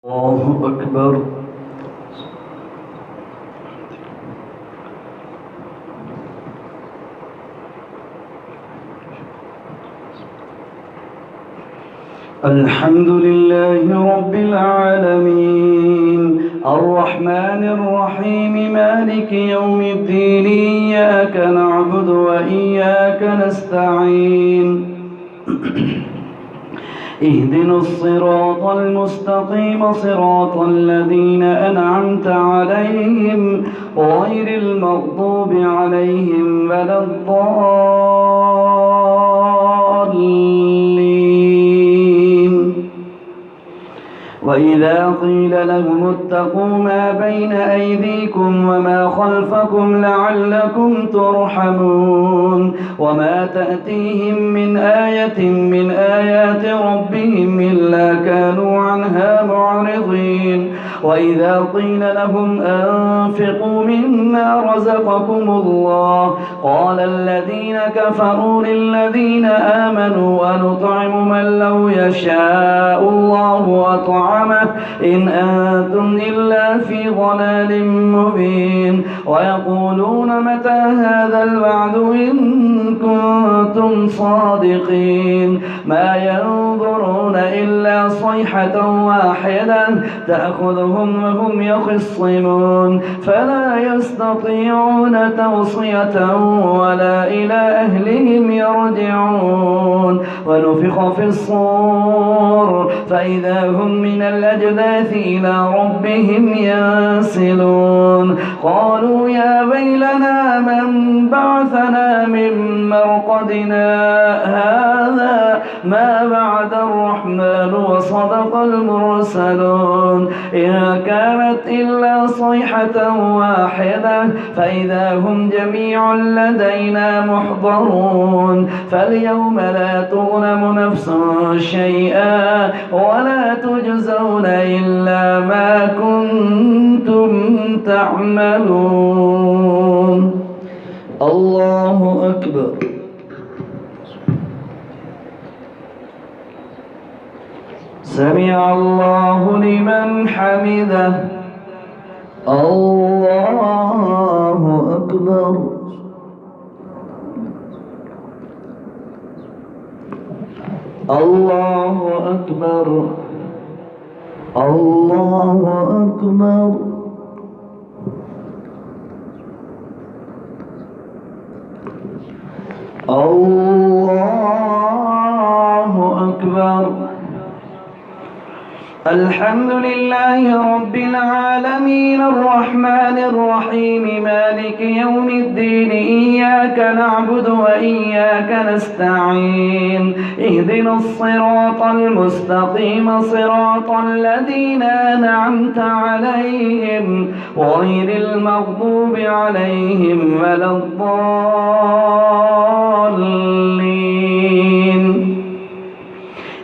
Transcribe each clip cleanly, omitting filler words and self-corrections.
الله أكبر. الحمد لله رب العالمين الرحمن الرحيم مالك يوم الدين إياك نعبد وإياك نستعين اهدنا الصراط المستقيم صراط الذين أنعمت عليهم غير المغضوب عليهم ولا الضالين. وإذا قيل لهم اتقوا ما بين أيديكم وما خلفكم لعلكم ترحمون وما تأتيهم من آية من آيات ربهم إلا كانوا عنها معرضين. وإذا قيل لهم أنفقوا مما رزقكم الله قال الذين كفروا للذين آمنوا أنطعم من لو يشاء الله أطعمه إن أنتم إلا في ضلال مبين. ويقولون متى هذا الوعد إن كنتم صادقين ما ينظرون إلا صيحة واحدة تأخذهم وهم يخصمون فلا يستطيعون توصية ولا إلى أهلهم يرجعون. ونفخ في الصور فإذا هم من الأجداث إلى ربهم ينسلون قالوا يا ويلنا من بعثنا من مرقدنا هذا ما وعد الرحمن وصدق المرسلون إن كانت إلا صيحة واحدة فإذا هم جميع لدينا محضرون. فاليوم لا تظلم نفس شيئا ولا تجزون إلا ما كنتم تعملون. الله أكبر. سمع الله لمن حمده. الله أكبر. الله أكبر. الله أكبر. الله أكبر. الحمد لله رب العالمين الرحمن الرحيم مالك يوم الدين إياك نعبد وإياك نستعين اهدنا الصراط المستقيم صراط الذين أنعمت عليهم غير المغضوب عليهم ولا الضالين.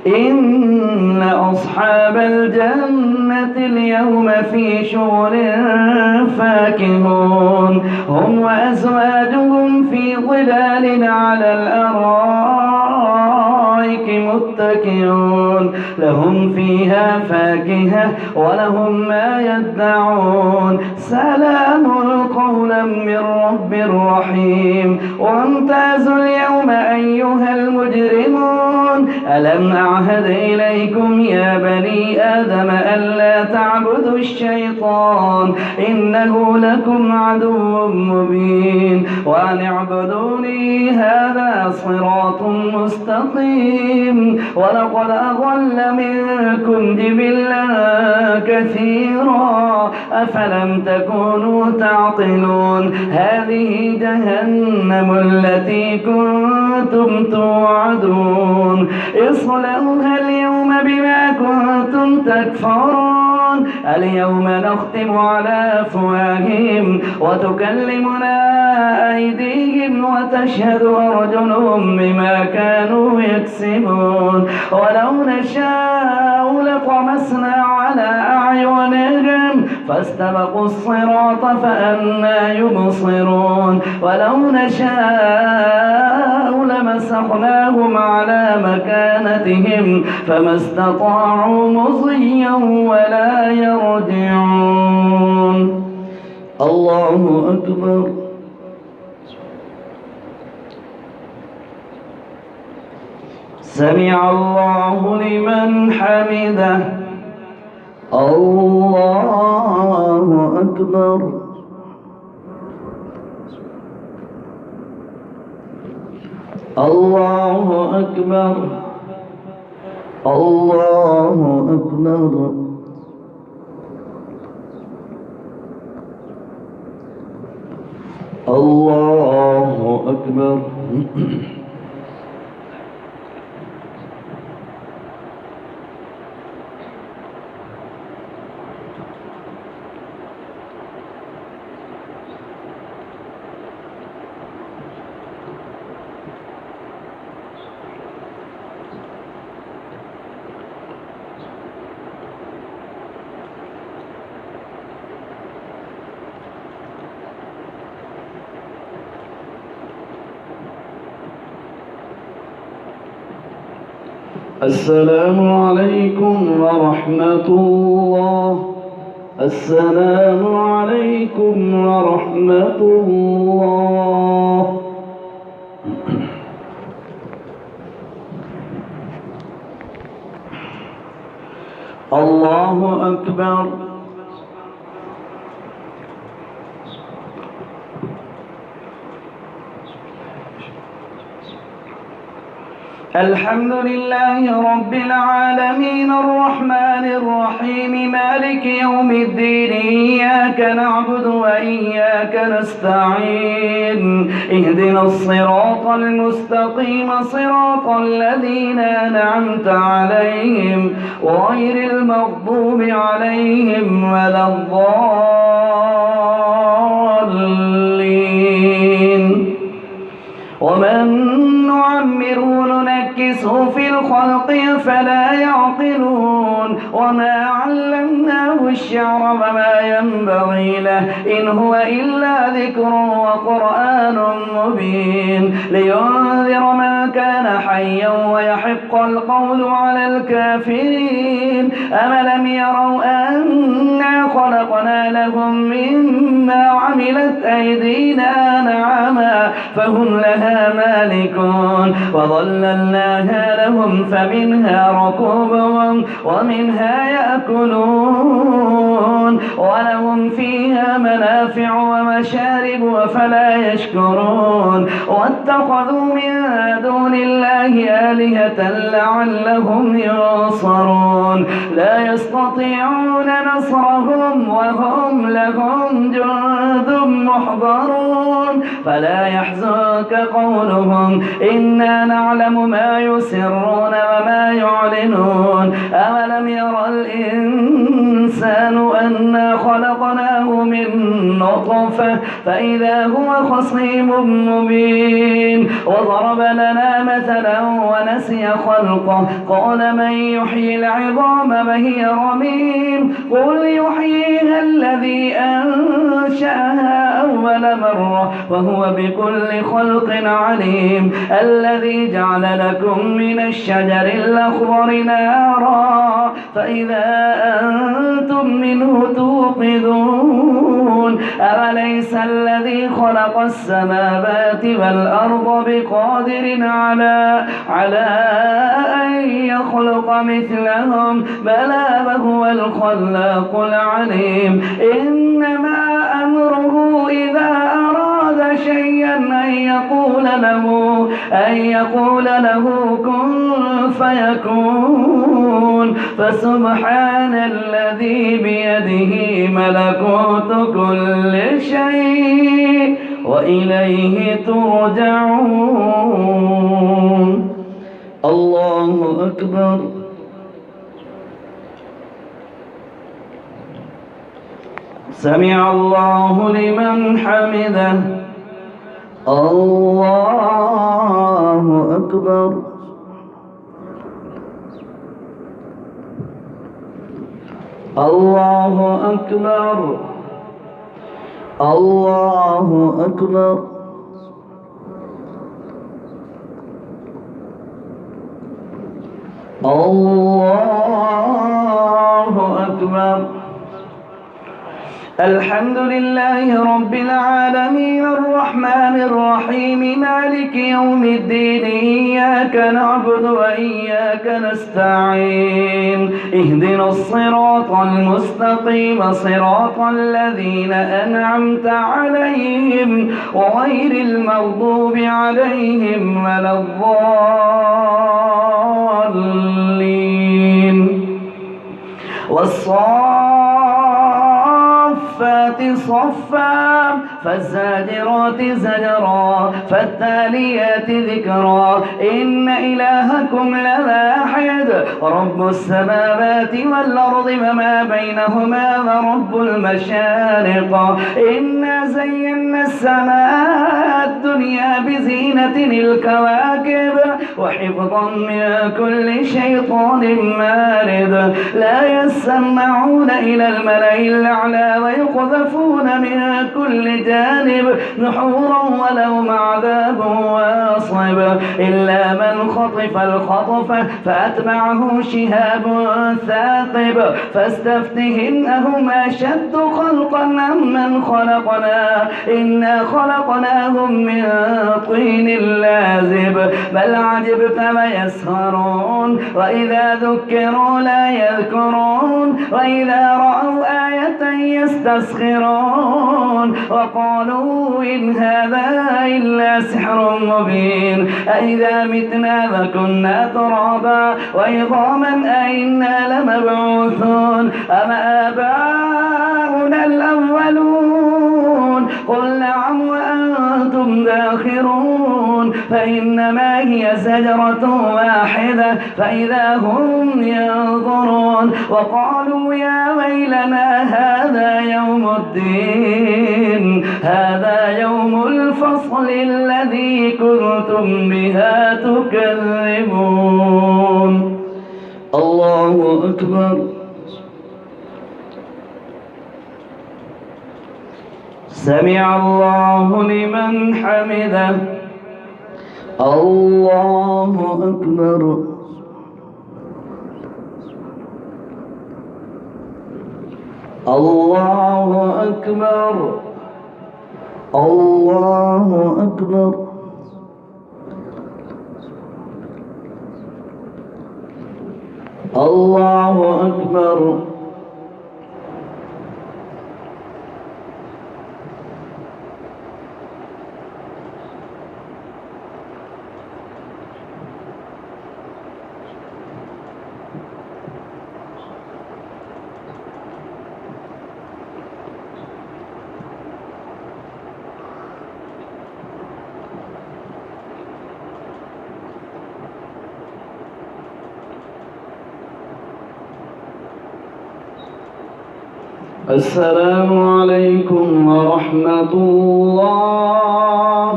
إن أصحاب الجنة اليوم في شغل فاكهون هم وأزواجهم في ظلال على الأرائك متكئون لهم فيها فاكهة ولهم ما يدعون سلام قولا من رب رحيم. وامتازوا اليوم أيها المجرمون ألم أعهد إليكم يا بني آدم ألا تعبدوا الشيطان إنه لكم عدو مبين وأن اعبدوني هذا صراط مستقيم. ولقد أضل منكم جبلا كثيرا أفلم تكونوا تعقلون. هذه جهنم التي كنتم توعدون اصلوها اليوم بما كنتم تكفرون. اليوم نختم على أفواههم وتكلمنا أيديهم وتشهد أرجلهم بما كانوا يكسبون. ولو نشاء لطمسنا على أعينهم فاستبقوا الصراط فأنى يبصرون ولو نشاء لمسخناهم على مكانتهم فما استطاعوا مضيا ولا يرجعون. الله أكبر. سمع الله لمن حمده. الله أكبر. الله أكبر. الله أكبر. الله أكبر. السلام عليكم ورحمة الله. السلام عليكم ورحمة الله. الله أكبر. الحمد لله رب العالمين الرحمن الرحيم مالك يوم الدين إياك نعبد وإياك نستعين اهدنا الصراط المستقيم صراط الذين أنعمت عليهم غير المغضوب عليهم ولا الضالين. ومن نعمره ننكسه في الخلق فلا يعقلون وما علمناه الشعر وما ينبغي له إن هو إلا ذكر وقرآن مبين لينذر من كان حيا ويحق القول على الكافرين. أملم يروا أنا خلقنا لهم مما عملت أيدينا نعما فهم لها مالكون وظللناها لهم فمنها ركوبهم ومنها يأكلون ولهم فيها منافع ومشارب أفلا يشكرون. واتخذوا من دون الله آلهة لعلهم ينصرون لا يستطيعون نصرهم وهم لهم جند محضرون. فلا يحزنك قولهم إنا نعلم ما يسرون وما يعلنون. أولم ير الإنسان أنا خلقناه من نطفة فإذا هو خصيم مبين. وضرب لنا مثلا ونسي خلقه قال من يحيي العظام وهي رميم قل يحييها الذي أنشأها أول مرة وهو بكل خلق عليم. الذي جعل لكم من الشجر الأخضر نارا فإذا أنتم منه توقدون. أوليس الذي خلق السماوات والأرض بقادر على أن يخلق مثلهم بلى وهو الخلاق العليم. إنما أمره إذا أراد شيئا أن يقول له كن فيكون. فسبحان الذي بيده ملكوت كل شيء وإليه ترجعون. الله أكبر. سمع الله لمن حمده. الله أكبر. الله أكبر الله أكبر الله أكبر. الحمد لله رب العالمين الرحمن الرحيم مالك يوم الدين إياك نعبد وإياك نستعين اهدنا الصراط المستقيم صراط الذين أنعمت عليهم غير المغضوب عليهم ولا الضالين والصافات صفا فالزاجرات زجرا فالتاليات ذكرا إن إلهكم لواحد رب السماوات والأرض وما بينهما ورب المشارق إنا زينا السماء الدنيا بزينة الكواكب وحفظا من كل شيطان مارد لا يسمعون إلى الملأ الأعلى ويقذفون من كل جانب نحورا ولهم عذاب واصب إلا من خطف الخطفة فأتبعه شهاب ثاقب فاستفتهم أهم أشد خلقا أم من خلقنا إنا خلقناهم من طين لازب بل عجبت ويسخرون وإذا ذكروا لا يذكرون وإذا رأوا آية يستسخرون وقالوا إن هذا إلا سحر مبين أإذا متنا وكنا ترابا وعظاما أئنا لمبعوثون أما آباؤنا الأولون قل نعم وأنتم داخرون فإنما هي زجرة واحدة فإذا هم ينظرون وقالوا يا ويلنا هذا يوم الدين هذا يوم الفصل الذي كنتم بها تكذبون. الله أكبر. سمع الله لمن حمده. الله أكبر. الله أكبر. الله أكبر. الله أكبر. السلام عليكم ورحمة الله.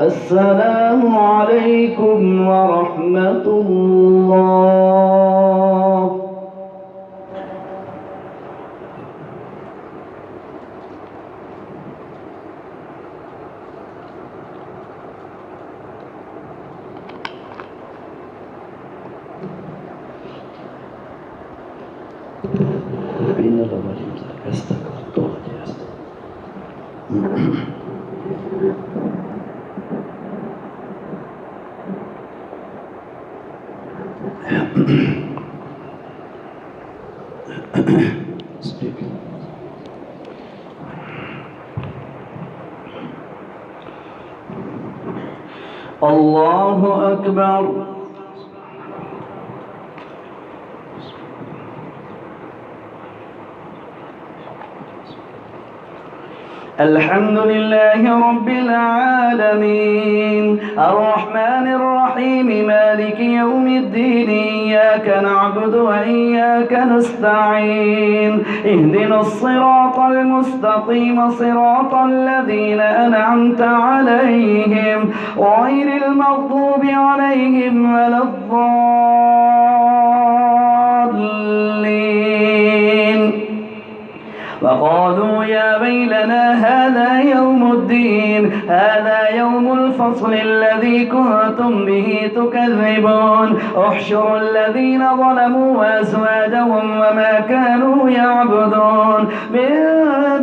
السلام عليكم ورحمة الله. الله أكبر. الحمد لله رب العالمين الرحمن الرحيم مالك يوم الدين إياك نعبد وإياك نستعين اهدنا الصراط المستقيم صراط الذين أنعمت عليهم غير المغضوب عليهم ولا الضالين وقالوا يا ويلنا هذا يوم الدين، هذا يوم الفصل الذي كنتم به تكذبون. احشروا الذين ظلموا وأزواجهم وما كانوا يعبدون من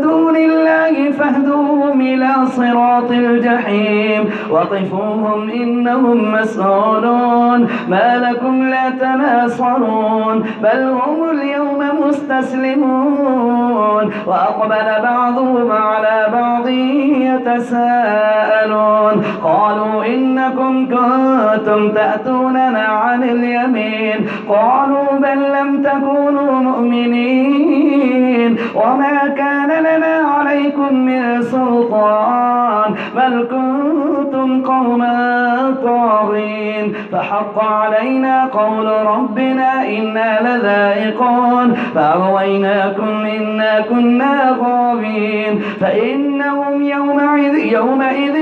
دون الله فاهدوهم إلى صراط الجحيم وقفوهم إنهم مسؤولون. ما لكم لا تناصرون بل هم اليوم مستسلمون. وأقبل بعضهم على بعض يتساءلون قالوا إنكم كنتم تأتوننا عن اليمين قالوا بل لم تكونوا مؤمنين وما كان لنا عليكم من سلطان بل كنتم قوما طاغين. فحق علينا قول ربنا إنا لذائقون فأغويناكم إنا كنا غاوين. فإنهم يومئذ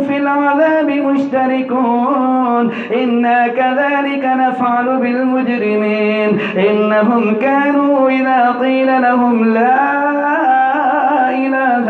في العذاب مشتركون إنا كذلك نفعل بالمجرمين إنهم كانوا إذا قيل لهم لا إله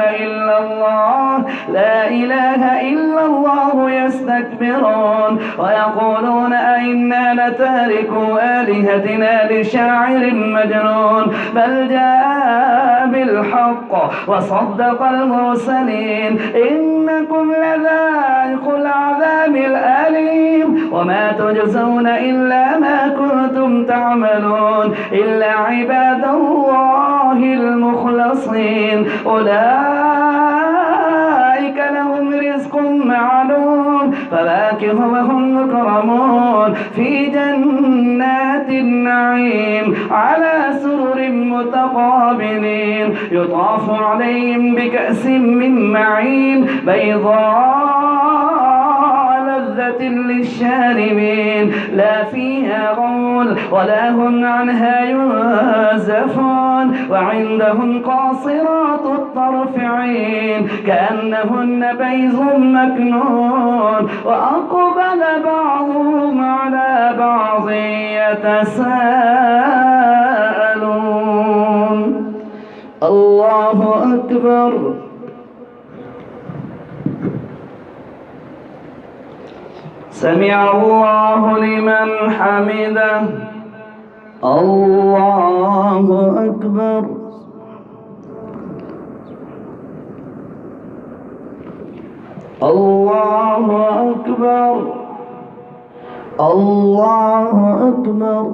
إلا الله يستكبرون ويقولون أئنا لتاركوا آلهتنا لشاعر مجنون بل جاء بالحق وصدق المرسلين إنكم لذائق العذاب الأليم وما تجزون إلا ما كنتم تعملون إلا عباد الله المخلصين أولئك لهم رزق معلوم فواكه وهم مكرمون في جنات النعيم على سرر متقابلين يطاف عليهم بكأس من معين بيضاء لذة للشاربين لا فيها غول ولا هم عنها ينزفون وعندهم قاصرات الطرف عين كأنهن بيض مكنون وأقبل بعضهم على بعض يتساءلون. الله أكبر. سمع الله لمن حمده. الله أكبر. الله أكبر. الله أكبر.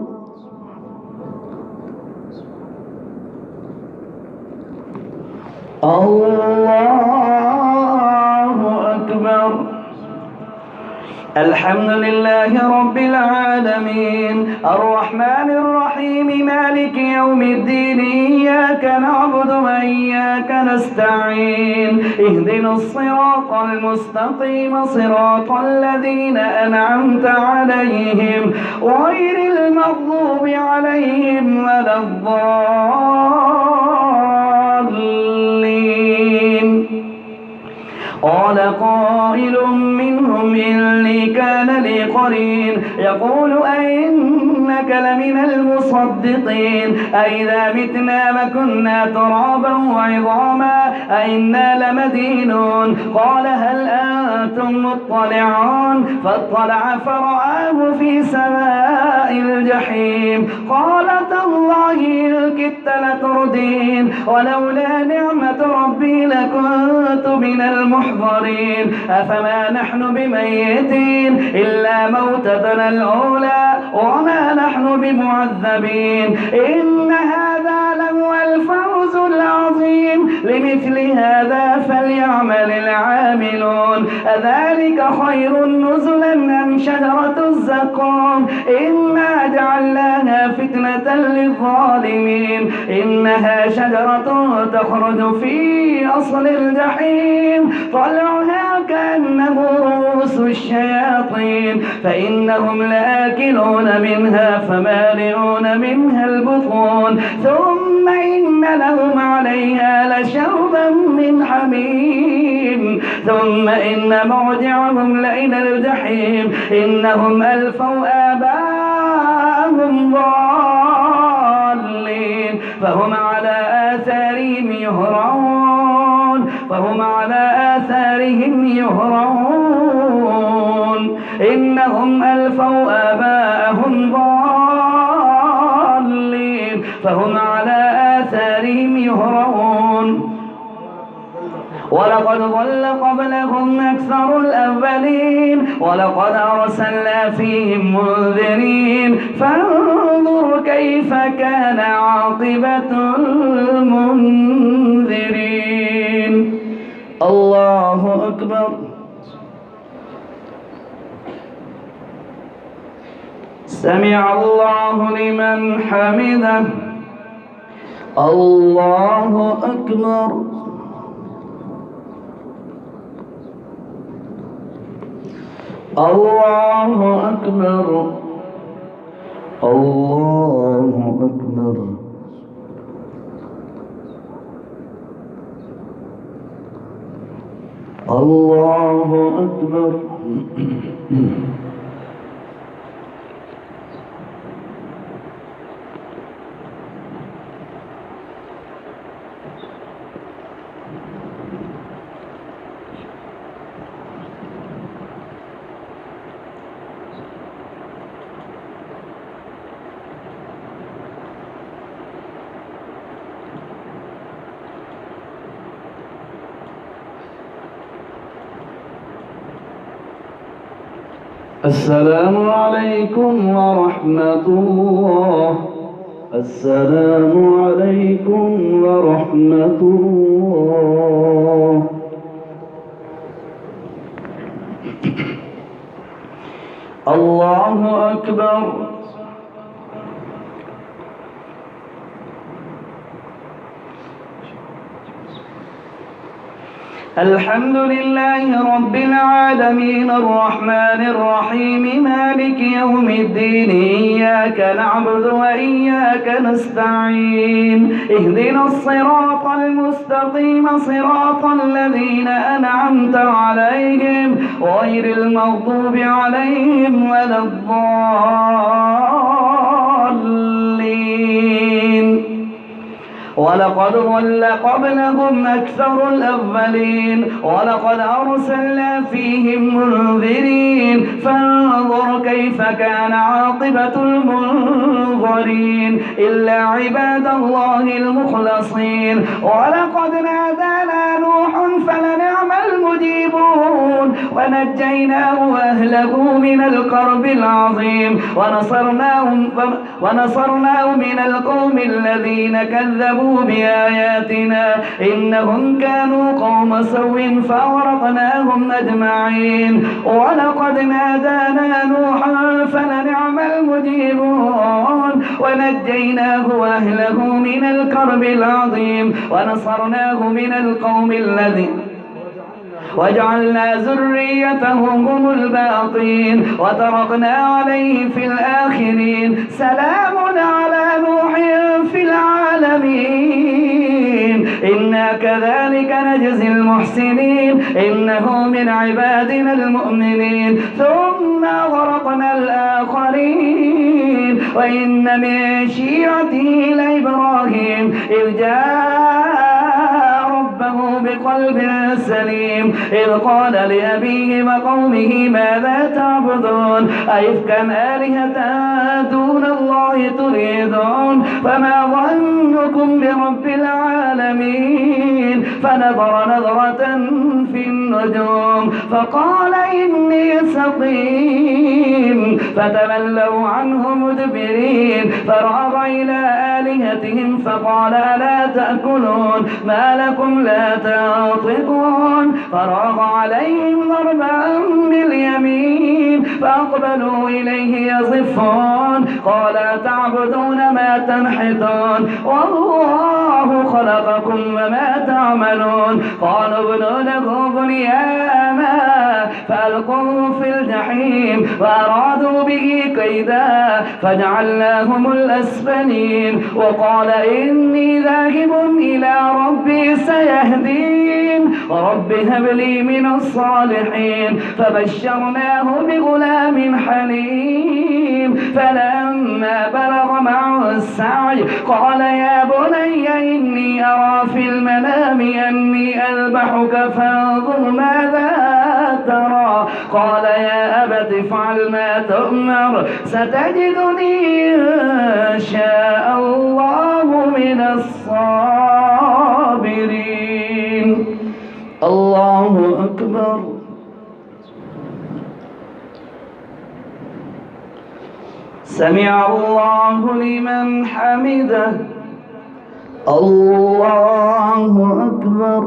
الله أكبر. الحمد لله رب العالمين الرحمن الرحيم مالك يوم الدين إياك نعبد وإياك نستعين اهدنا الصراط المستقيم صراط الذين أنعمت عليهم غير المغضوب عليهم ولا الضالين. قال قائل منهم إني كان لي قرين يقول أئنك لمن المصدقين أئذا متنا وكنا ترابا وعظاما أئنا لمدينون قال هل أنتم مطلعون فاطلع فرآه في سواء الجحيم قال تالله إن كدت لتردين ولولا نعمة ربي لكنت من المحضرين أفما نحن بميتين إلا موتتنا الأولى وما نحن بمعذبين إن هذا لهو الفوز العظيم لمثل هذا فليعمل العاملون أذلك خير نزلا أم شجرة الزقوم إنا جعلناها فتنة للظالمين إنها شجرة تخرج في أصل الجحيم طلعها كأنه رؤوس الشياطين فإنهم لآكلون منها فمالئون منها البطون ثم إن لهم عليها لشوبا من حميم ثم إن مرجعهم لإلى الجحيم إنهم ألفوا آباءهم ضالين فهم على آثارهم يهرعون إنهم ألفوا آباءهم ضالين فهم على آثارهم يهرعون ولقد ضل قبلهم أكثر الأولين ولقد أرسلنا فيهم منذرين فانظر كيف كان عاقبة المنذرين. الله أكبر. سمع الله لمن حمده. الله أكبر. الله أكبر. الله أكبر. الله أكبر. السلام عليكم ورحمة الله. السلام عليكم ورحمة الله. الله أكبر. الحمد لله رب العالمين الرحمن الرحيم مالك يوم الدين إياك نعبد وإياك نستعين اهدنا الصراط المستقيم صراط الذين أنعمت عليهم غير المغضوب عليهم ولا الضالين. ولقد ضل قبلهم أكثر الأولين ولقد أرسلنا فيهم منذرين فانظر كيف كان عاقبة المنذرين إلا عباد الله المخلصين. ولقد نادانا نوح فلنعم المجيبون ونجيناه وأهله من الكرب العظيم ونصرناه من القوم الذين كذبوا بآياتنا إنهم كانوا قوم سوء فأغرقناهم أجمعين. ولقد نادانا نوح فلنعم المجيبون ونجيناه وأهله من الكرب العظيم ونصرناه من القوم الذين وجعلنا ذريته هم الباقين وتركنا عليه في الآخرين. سلام على نوح في العالمين إنا كذلك نجزي المحسنين إنه من عبادنا المؤمنين. ثم غرقنا الآخرين وإن من شيعته لإبراهيم إذ جاء بقلب سليم إذ قال لأبيه وقومه ماذا تعبدون أئفكا آلهة دون الله تريدون فما ظنكم برب العالمين. فنظر نظرة في النجوم فقال إني سقيم فتولوا عنه مدبرين. فراغ إلى آلهتهم فقال ألا تأكلون ما لكم لا تنطقون. فراغ عليهم ضربا باليمين فأقبلوا إليه يزفون قال تعبدون ما تنحتون والله خلقكم وما تعملون. قالوا ابنوا له بنيانا فألقوه في الجحيم وأرادوا به كيدا فجعلناهم الأسفلين. وقال إني ذاهب إلى ربي سيهدين رب هب لي من الصالحين. فبشرناه بغلام حليم. فلما بلغ معه السعي قال يا بني إني أرى في المنام أني أذبحك فانظر ماذا ترى. قال يا أبت افعل ما تؤمر ستجدني إن شاء الله من الصابرين. الله أكبر. سمع الله لمن حمده. الله أكبر.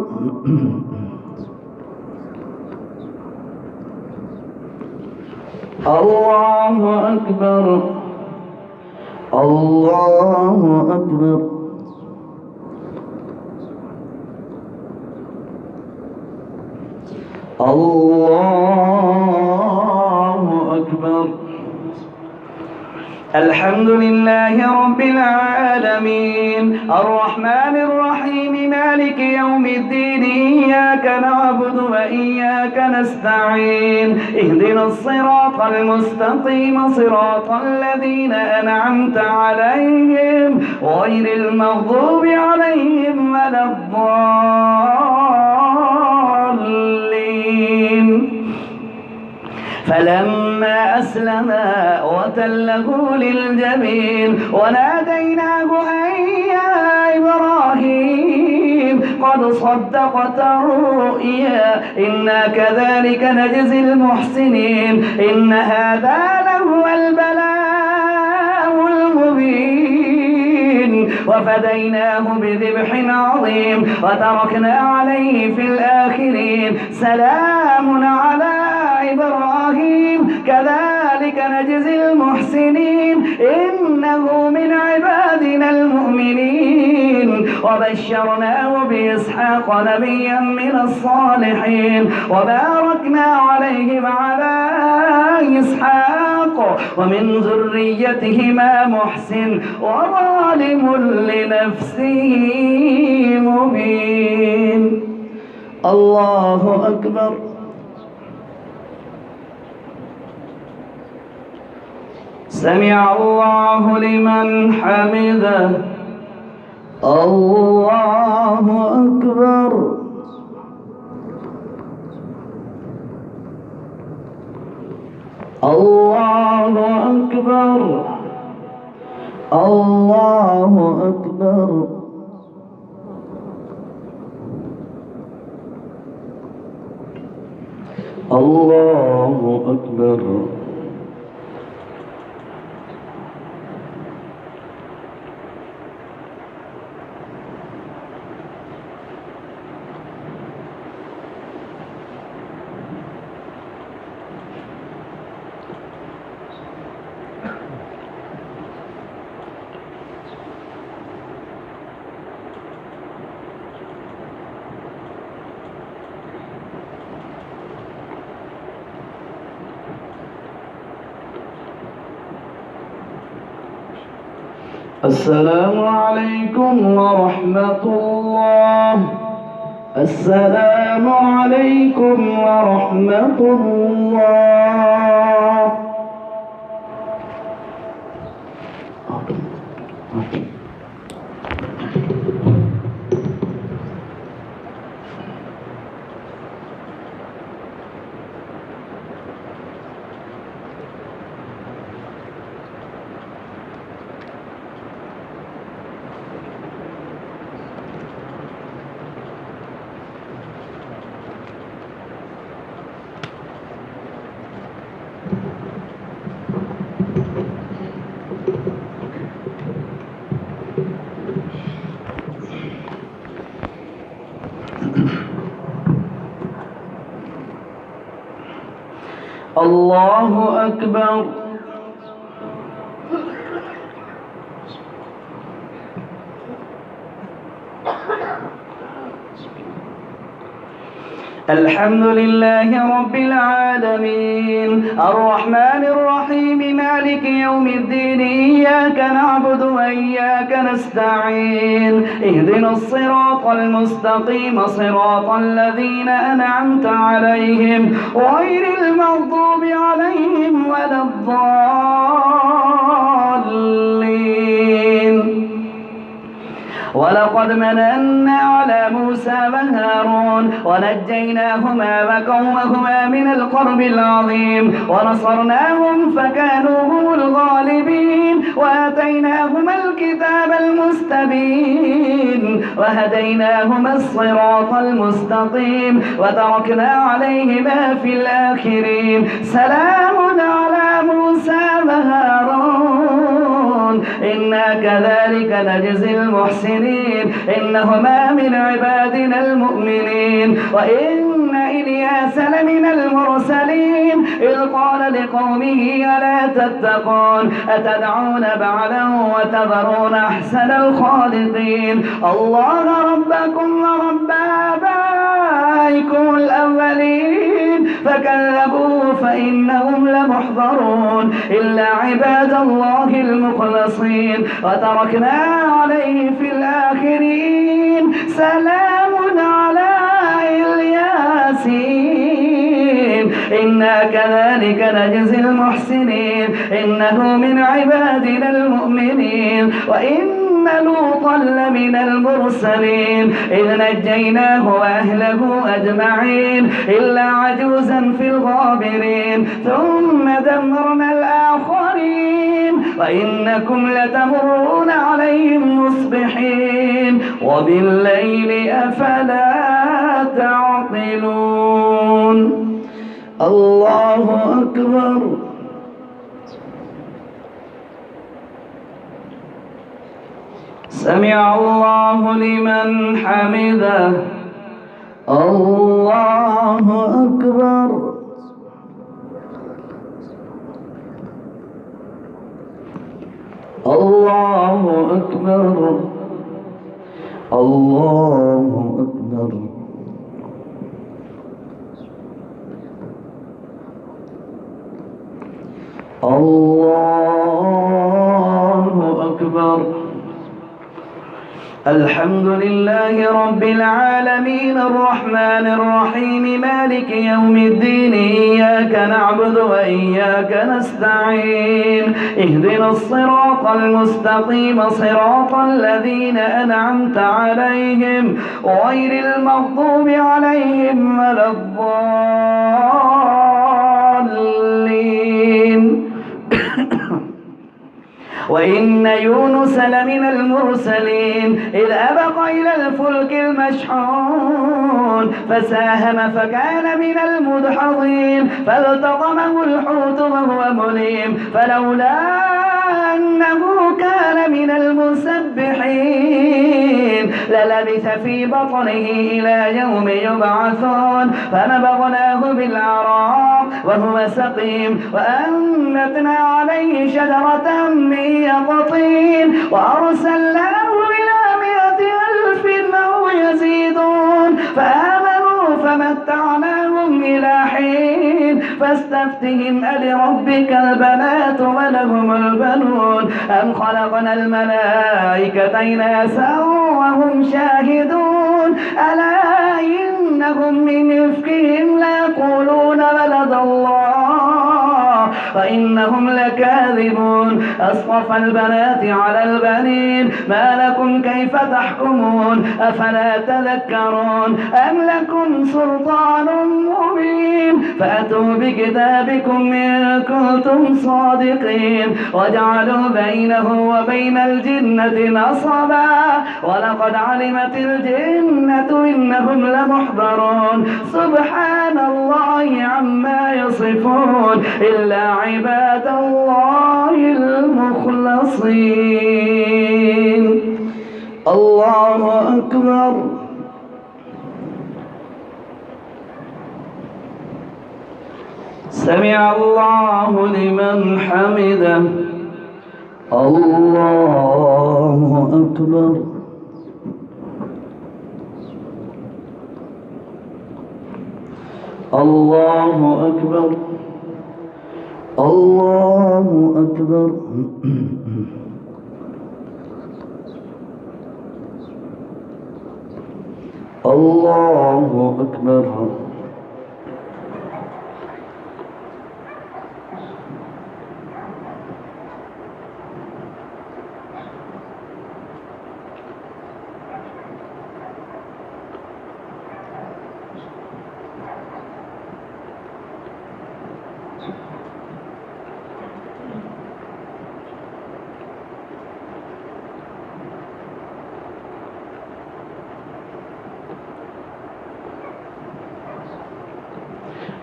الله أكبر. الله أكبر. الله أكبر. الحمد لله رب العالمين الرحمن الرحيم مالك يوم الدين إياك نعبد وإياك نستعين اهدنا الصراط المستقيم صراط الذين أنعمت عليهم غير المغضوب عليهم ولا الضالين. فلما أسلما وتله للجبين وناديناه أن يا إبراهيم قد صدقت الرؤيا إنا كذلك نجزي المحسنين إن هذا لهو البلاء المبين. وفديناه بذبح عظيم وتركنا عليه في الآخرين سلام على إبراهيم كذلك نجزي المحسنين إنه من عبادنا المؤمنين. وبشرناه بإسحاق نبيا من الصالحين وباركنا عليه وعلى إسحاق ومن ذريتهما محسن وظالم لنفسه مبين. الله أكبر. سمع الله لمن حمده. الله أكبر. الله أكبر. الله أكبر. الله أكبر. السلام عليكم ورحمة الله. السلام عليكم ورحمة الله. الله أكبر. الحمد لله رب العالمين الرحمن الرحيم مالك يوم الدين إياك نعبد وإياك نستعين اهدنا الصراط المستقيم صراط الذين أنعمت عليهم غير المغضوب عليهم ولا الضالين ولقد مننا على موسى وهارون ونجيناهما وقومهما من الكرب العظيم ونصرناهم فكانوا هم الغالبين وآتيناهما الكتاب المستبين وهديناهما الصراط المستقيم وتركنا عليهما في الآخرين سلام على موسى وهارون إنا كذلك نجزي المحسنين إنهما من عبادنا المؤمنين وإن إلياس لمن المرسلين إذ قال لقومه ألا تتقون أتدعون بعلا وتذرون أحسن الخالقين الله ربكم ورب آبائكم الأولين فكذبوه فإنهم لمحضرون إلا عباد الله المخلصين وتركنا عليه في الآخرين سلام على الياسين إنا كذلك نجزي المحسنين إنه من عبادنا المؤمنين وإن لوطا لمن المرسلين إذ نجيناه وأهله أجمعين إلا عجوزا في الغابرين ثم دمرنا الآخرين وإنكم لتمرون عليهم مصبحين وبالليل أفلا تعقلون الله أكبر سمع الله لمن حمده الله أكبر الله أكبر الله أكبر الله أكبر الحمد لله رب العالمين الرحمن الرحيم مالك يوم الدين إياك نعبد وإياك نستعين اهدنا الصراط المستقيم صراط الذين أنعمت عليهم غير المغضوب عليهم ولا الضالين وإن يونس لمن المرسلين إذ أبق إلى الفلك المشحون فساهم فكان من المدحضين فالتقمه الحوت وهو مليم فلولا أنه كان من المسبحين للبث في بطنه إلى يوم يبعثون فنبذناه بالعراق وهو سقيم وأنبتنا عليه شجرة من يقطين وأرسلناه إلى 100,000 أو يزيدون فآمنوا فمتعناهم إلى حين فاستفتهم ألربك البنات ولهم البنون أم خلقنا الملائكة إناثا وهم شاهدون ألا إنهم من إفكهم ليقولون ولد الله فإنهم لكاذبون أصطفى البنات على البنين ما لكم كيف تحكمون أفلا تذكرون أم لكم سلطان مبين فأتوا بكتابكم إن كنتم صادقين وجعلوا بينه وبين الجنة نصبا ولقد علمت الجنة إنهم لمحضرون سبحان الله عما يصفون إلا عباد الله المخلصين الله أكبر سمع الله لمن حمده الله أكبر الله أكبر الله أكبر الله أكبر.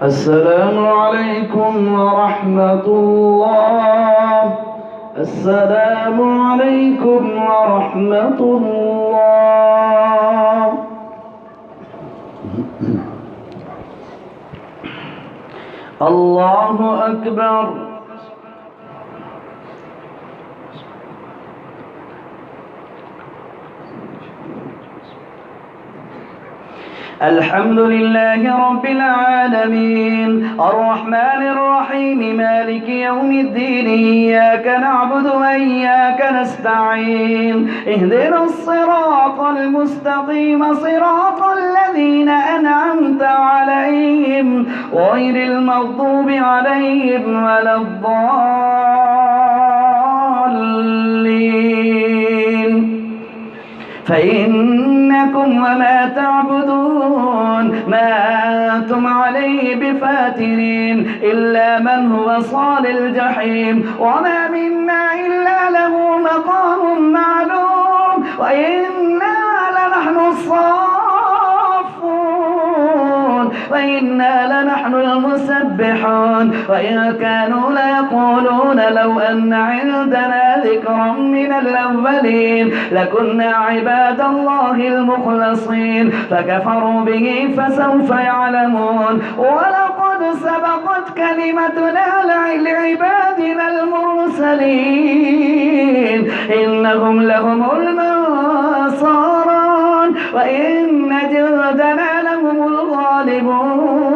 السلام عليكم ورحمة الله. السلام عليكم ورحمة الله. الله أكبر. الحمد لله رب العالمين الرحمن الرحيم مالك يوم الدين إياك نعبد وإياك نستعين اهدنا الصراط المستقيم صراط الذين أنعمت عليهم غير المغضوب عليهم ولا الضالين. فإنكم وما تعبدون ما أنتم عليه بفاتنين إلا من هو صال الجحيم وما منا إلا له مقام معلوم وإنا لنحن الصافون وإنا لنحن المسبحون وإن كانوا ليقولون لو أن عندنا ذكرا من الأولين لكنا عباد الله المخلصين فكفروا به فسوف يعلمون. ولقد سبقت كلمتنا لعبادنا المرسلين إنهم لهم المنصورون وإن جندنا لهم الغالبون.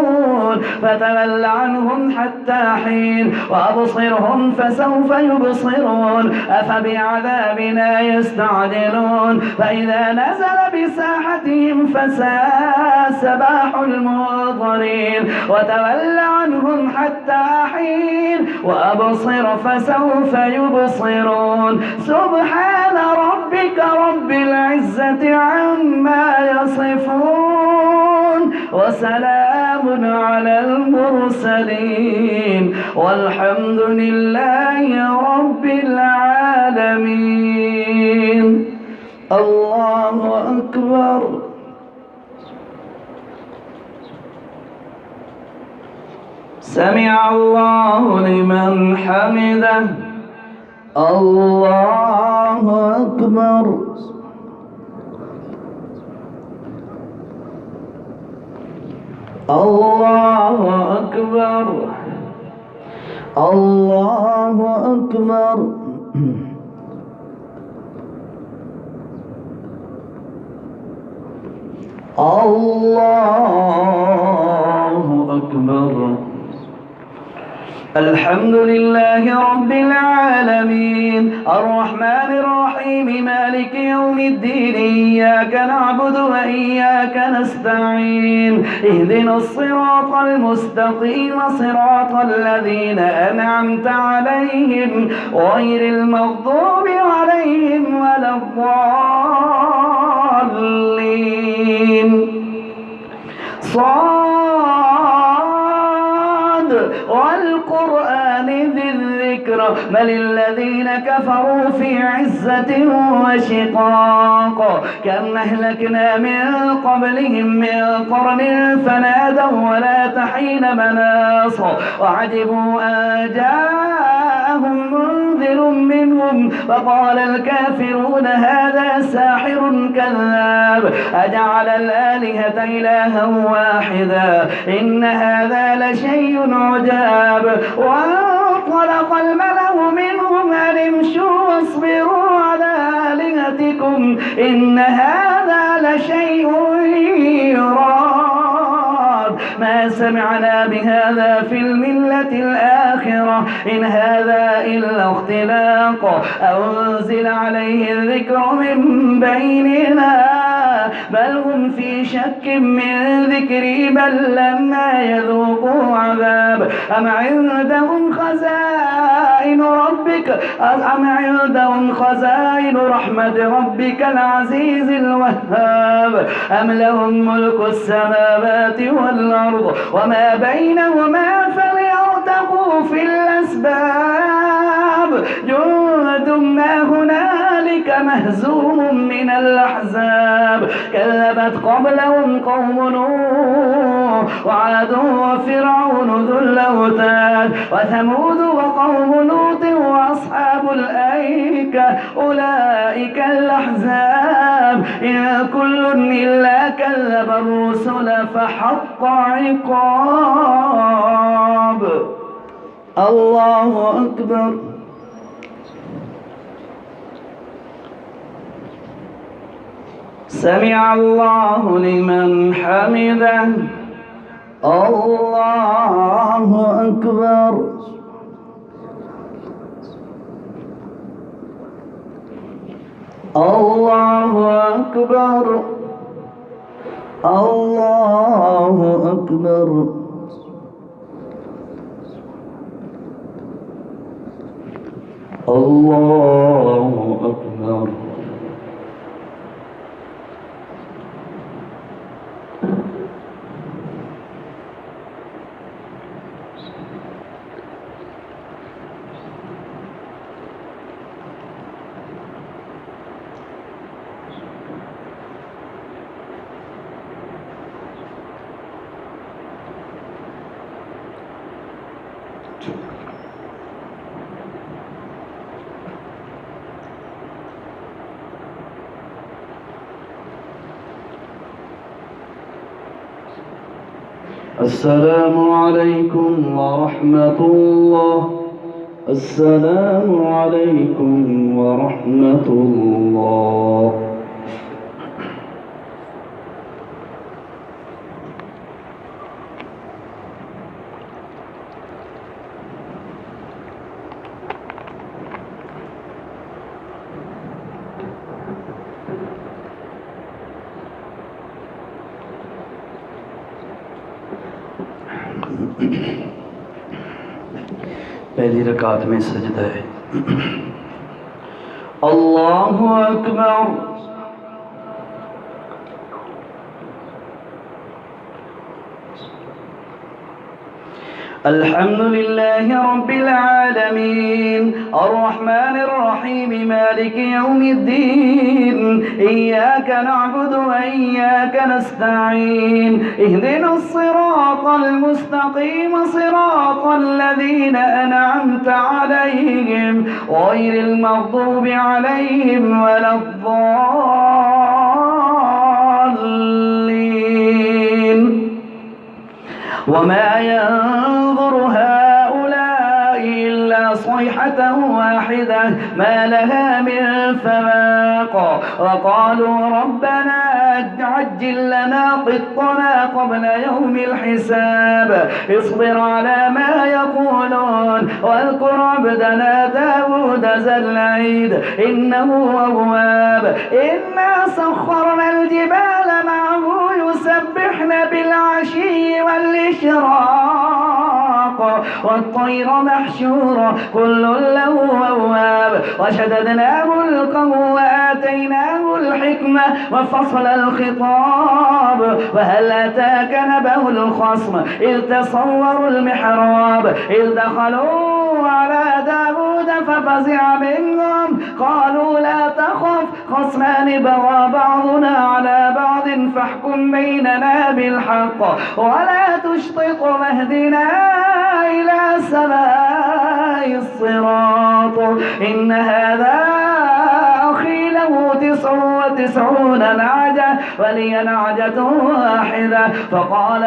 فتول عنهم حتى حين وأبصرهم فسوف يبصرون أفبعذابنا يستعجلون فإذا نزل بساحتهم فساء صباح المنظرين. وتول عنهم حتى حين وأبصر فسوف يبصرون. سبحان ربك رب العزة عما يصفون وسلام على المرسلين والحمد لله رب العالمين. الله أكبر. سمع الله لمن حمده. الله أكبر. الله أكبر. الله أكبر. الله أكبر. الحمد لله رب العالمين الرحمن الرحيم مالك يوم الدين إياك نعبد وإياك نستعين اهدنا الصراط المستقيم صراط الذين أنعمت عليهم غير المغضوب عليهم ولا الضالين. والقرآن ذي الذكر بل الذين كفروا في عزة وشقاق كم أهلكنا من قبلهم من قرن فنادوا ولا تحين مناص وعجبوا أن جاءهم منذر منهم فقال الكافرون هذا ساحر كذاب أجعل الآلهة إلها واحدا إن هذا لشيء عجاب. وانطلق الملأ منهم أن امشوا واصبروا على آلهتكم إن هذا لشيء يراد ما سمعنا بهذا في الملة الآخرة إن هذا إلا اختلاق أنزل عليه الذكر من بيننا بل هم في شك من ذكري بل لما يذوقوا عذاب أم عندهم خزائن رحمة ربك العزيز الوهاب أم لهم ملك السماوات والأرض وما بينهما فليرتقوا في الأسباب جند ما هنالك مهزوم من الأحزاب كذبت قبلهم قوم نوح وعاد وفرعون ذو الأوتاد وثمود وقوم لوط وأصحاب الأيكة أولئك الأحزاب إن كل إلا كذب الرسل فحق عقاب. الله أكبر. سمع الله لمن حمده. الله أكبر. الله أكبر. الله أكبر. الله أكبر. السلام عليكم ورحمة الله. السلام عليكم ورحمة الله. पहली रकात में सजदा है। अल्लाहु अकबर। الحمد لله رب العالمين الرحمن الرحيم مالك يوم الدين إياك نعبد وإياك نستعين اهدنا الصراط المستقيم صراط الذين أنعمت عليهم غير المغضوب عليهم ولا الضالين وما ينظر هؤلاء إلا صيحة واحدة ما لها من فواق وقالوا ربنا عجل لنا قطنا قبل يوم الحساب اصبر على ما يقولون واذكر عبدنا داود ذا العيد إنه أواب إنا سخرنا الجبال معه يسبحن بالعشي والإشراق والطير محشورا كل له أواب وشددنا ملكه وآتيناه الحكمة وفصل الخطاب وهل أتاك نبأ الخصم إذ تصوروا المحراب إذ دخلوا على داود ففزع منهم قالوا لا تخف خصمان بغى بعضنا على بعض فاحكم بيننا بالحق ولا تشطط واهدنا إلى سواء الصراط إن هذا أخي له 99 نعجة ولي نعجة واحدة فقال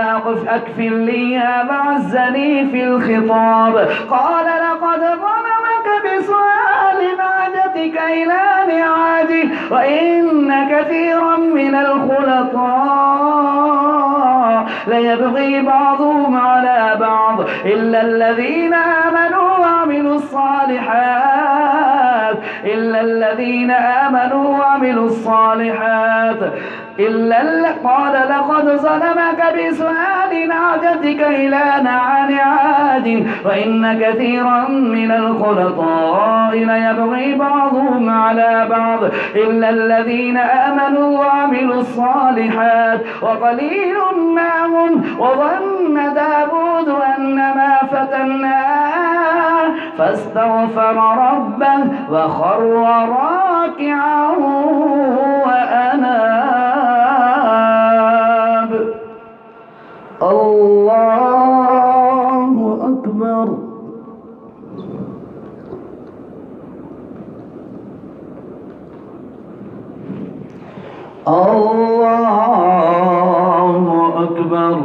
أكفلنيها وعزني في الخطاب قال لقد ظلمك بسؤال نعجتك إلى نعاجه وإن كثيرا من الخلطاء ليبغي بعضهم إلا الذين آمنوا وعملوا الصالحات إلا الذين آمنوا وعملوا الصالحات قال لقد ظلمك بسؤال نعجتك إلى نعام عاد وإن كثيرا من الخلطاء ليبغي بعضهم على بعض إلا الذين آمنوا وعملوا الصالحات وقليل ما هم وظن داود أنما فتناه فاستغفر ربه وخر راكعا وأناب. الله أكبر. الله أكبر.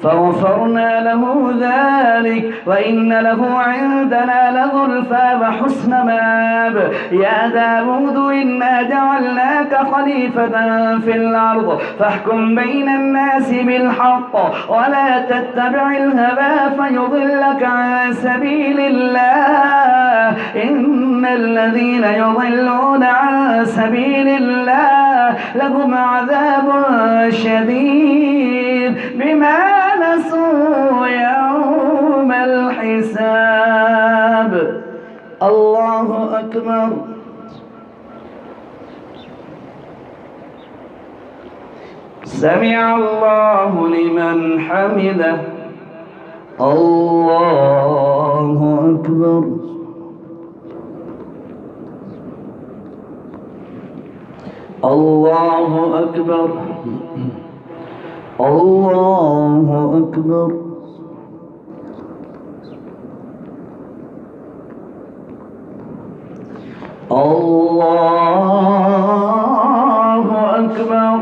فغفرنا له ذلك وإن له عندنا لزلفى وحسن مآب. يا داود إنا جعلناك خليفة في الأرض فاحكم بين الناس بالحق ولا تتبع الهوى فيضلك عن سبيل الله إن الذين يضلون عن سبيل الله لهم عذاب شديد بما نسوا يوم الحساب. الله أكبر. سمع الله لمن حمده. الله أكبر. الله أكبر. الله أكبر. الله أكبر.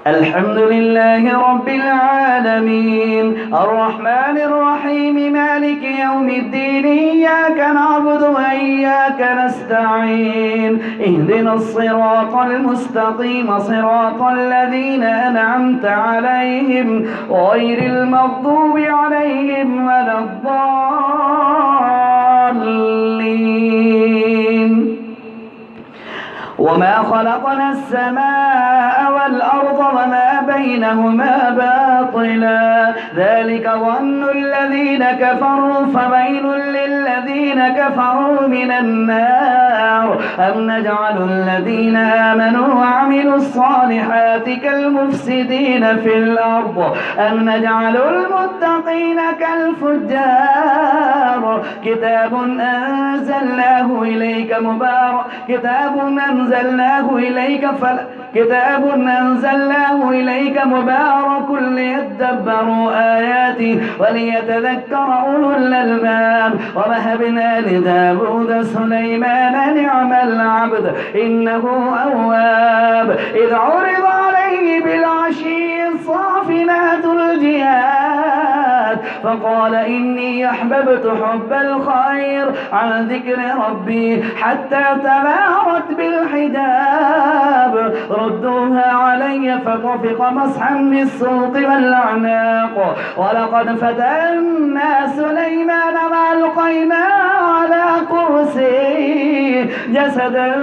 الحمد لله رب العالمين الرحمن الرحيم مالك يوم الدين إياك نعبد وإياك نستعين اهدنا الصراط المستقيم صراط الذين أنعمت عليهم غير المغضوب عليهم ولا الضالين. وما خلقنا السماء والأرض وما بينهما باطلا ذلك ظن الذين كفروا فويل للذين كفروا من النار. أم نجعل الذين آمنوا وعملوا الصالحات كالمفسدين في الأرض أم نجعل المتقين كالفجار. كتاب أنزلناه إليك مبارك مبارك ليدبروا آياته وليتذكر أولو الألباب. ووهبنا لداود سليمان نعم العبد إنه أواب. إذ عرض عليه بالعشي الصافنات الجياد فقال إني أحببت حب الخير عن ذكر ربي حتى تبارت بالحجاب. ردوها علي فطفق مسحا بالسوق والأعناق. ولقد فتنا سليمان وألقينا على كرسيه جسدا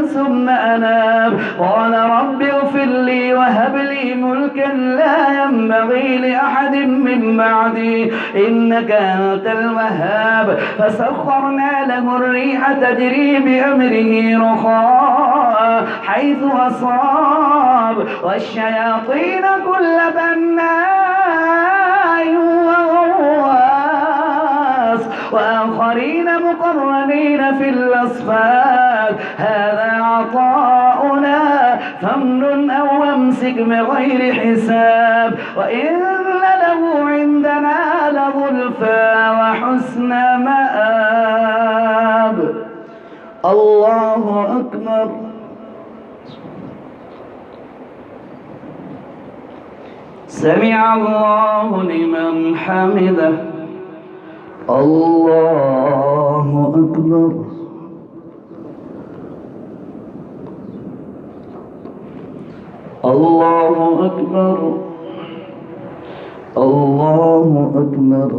ثم أناب. قال رب اغفر لي وهب لي ملكا لا ينبغي لأحد من بعدي إنك أنت الوهاب. فسخرنا له الريح تجري بأمره رخاء حيث أصاب والشياطين كل بناء وغواص وآخرين مقرنين في الأصفاد. هذا عطاؤنا فامنن أو أمسك بغير حساب وإن له عندنا لزلفى وحسن مآب. الله أكبر. سمع الله لمن حمده. الله أكبر. الله أكبر. الله الله أكبر.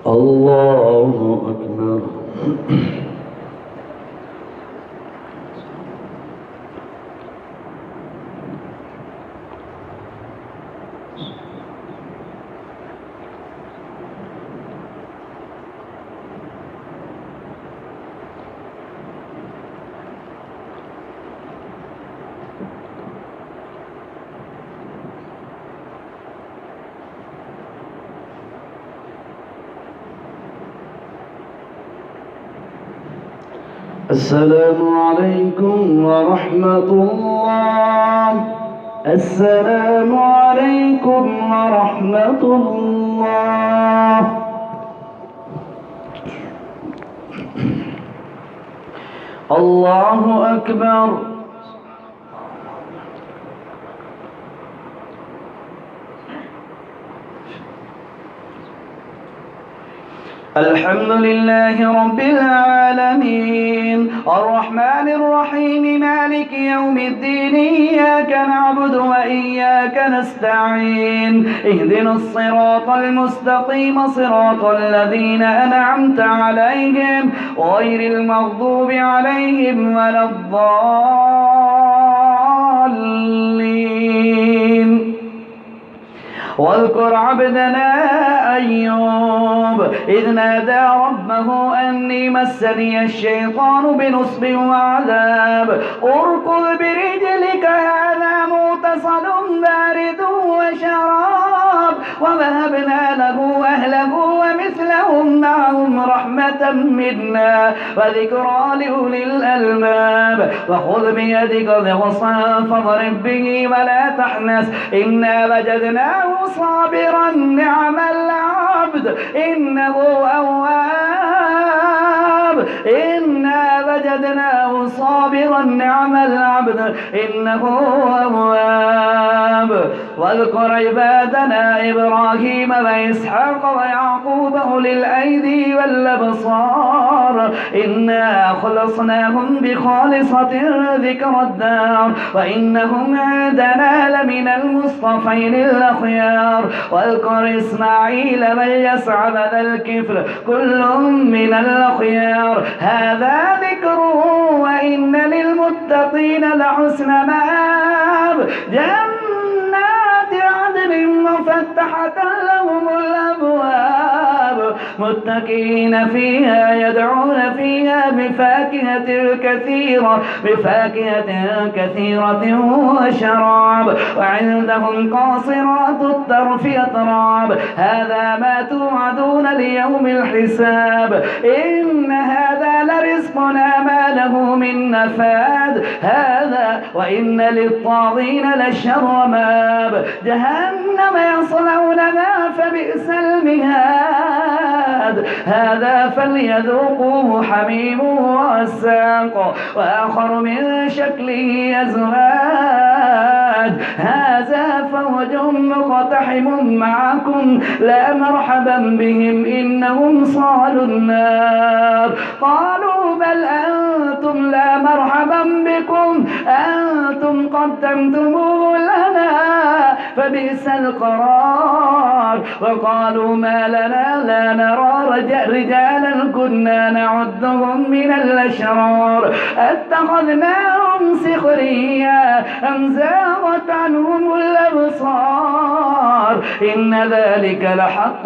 الله أكبر. السلام عليكم ورحمة الله. السلام عليكم ورحمة الله. الله أكبر. الحمد لله رب العالمين الرحمن الرحيم مالك يوم الدين إياك نعبد وإياك نستعين اهدنا الصراط المستقيم صراط الذين أنعمت عليهم غير المغضوب عليهم ولا الضالين. واذكر عبدنا أيوب إذ نادى ربه أني مسني الشيطان بنصب وعذاب اركض برجلك هذا مغتسل بارد وشراب ووهبنا له أهله ومثلهم معهم رحمة منا وذكرى لأولي الألباب. وخذ بيدك ضغصا فاضرب به ولا تحنث إنا وجدناه صابرا نعم العبد إنه أواب. إنا وجدناه صابرا نعم العبد إنه أواب. واذكر عبادنا إبراهيم وإسحاق ويعقوب أولي الأيدي والأبصار إنا أخلصناهم بخالصة ذكر الدار وإنهم عندنا لمن المصطفين الأخيار. واذكر إسماعيل واليسع وذا الكفل كل من الأخيار هذا ذكر وإن للمتقين لحسن مآب. جنات عدن مفتحة لهم الأبواب متكئين فيها يدعون فيها بفاكهة كثيرة وشراب وعندهم قاصرات الطرف أتراب هذا ما توعدون ليوم الحساب إن هذا لرزقنا ما له من نفاد هذا وإن للطاغين لشر مآب. جهنم يصلونها فبئس المهاد هذا فليذوقوه حميم وغساق وآخر من شكله أزواج هذا فوج مقتحم معكم لا مرحبا بهم إنهم صالوا النار. قالوا بل أنتم لا مرحبا بكم أنتم قدمتموه لنا فبئس القرار. وقالوا ما لنا لا نرى رجالا كنا نعدهم من الأشرار اتخذناهم سخريا أم زاغت عنهم الأبصار إن ذلك لحق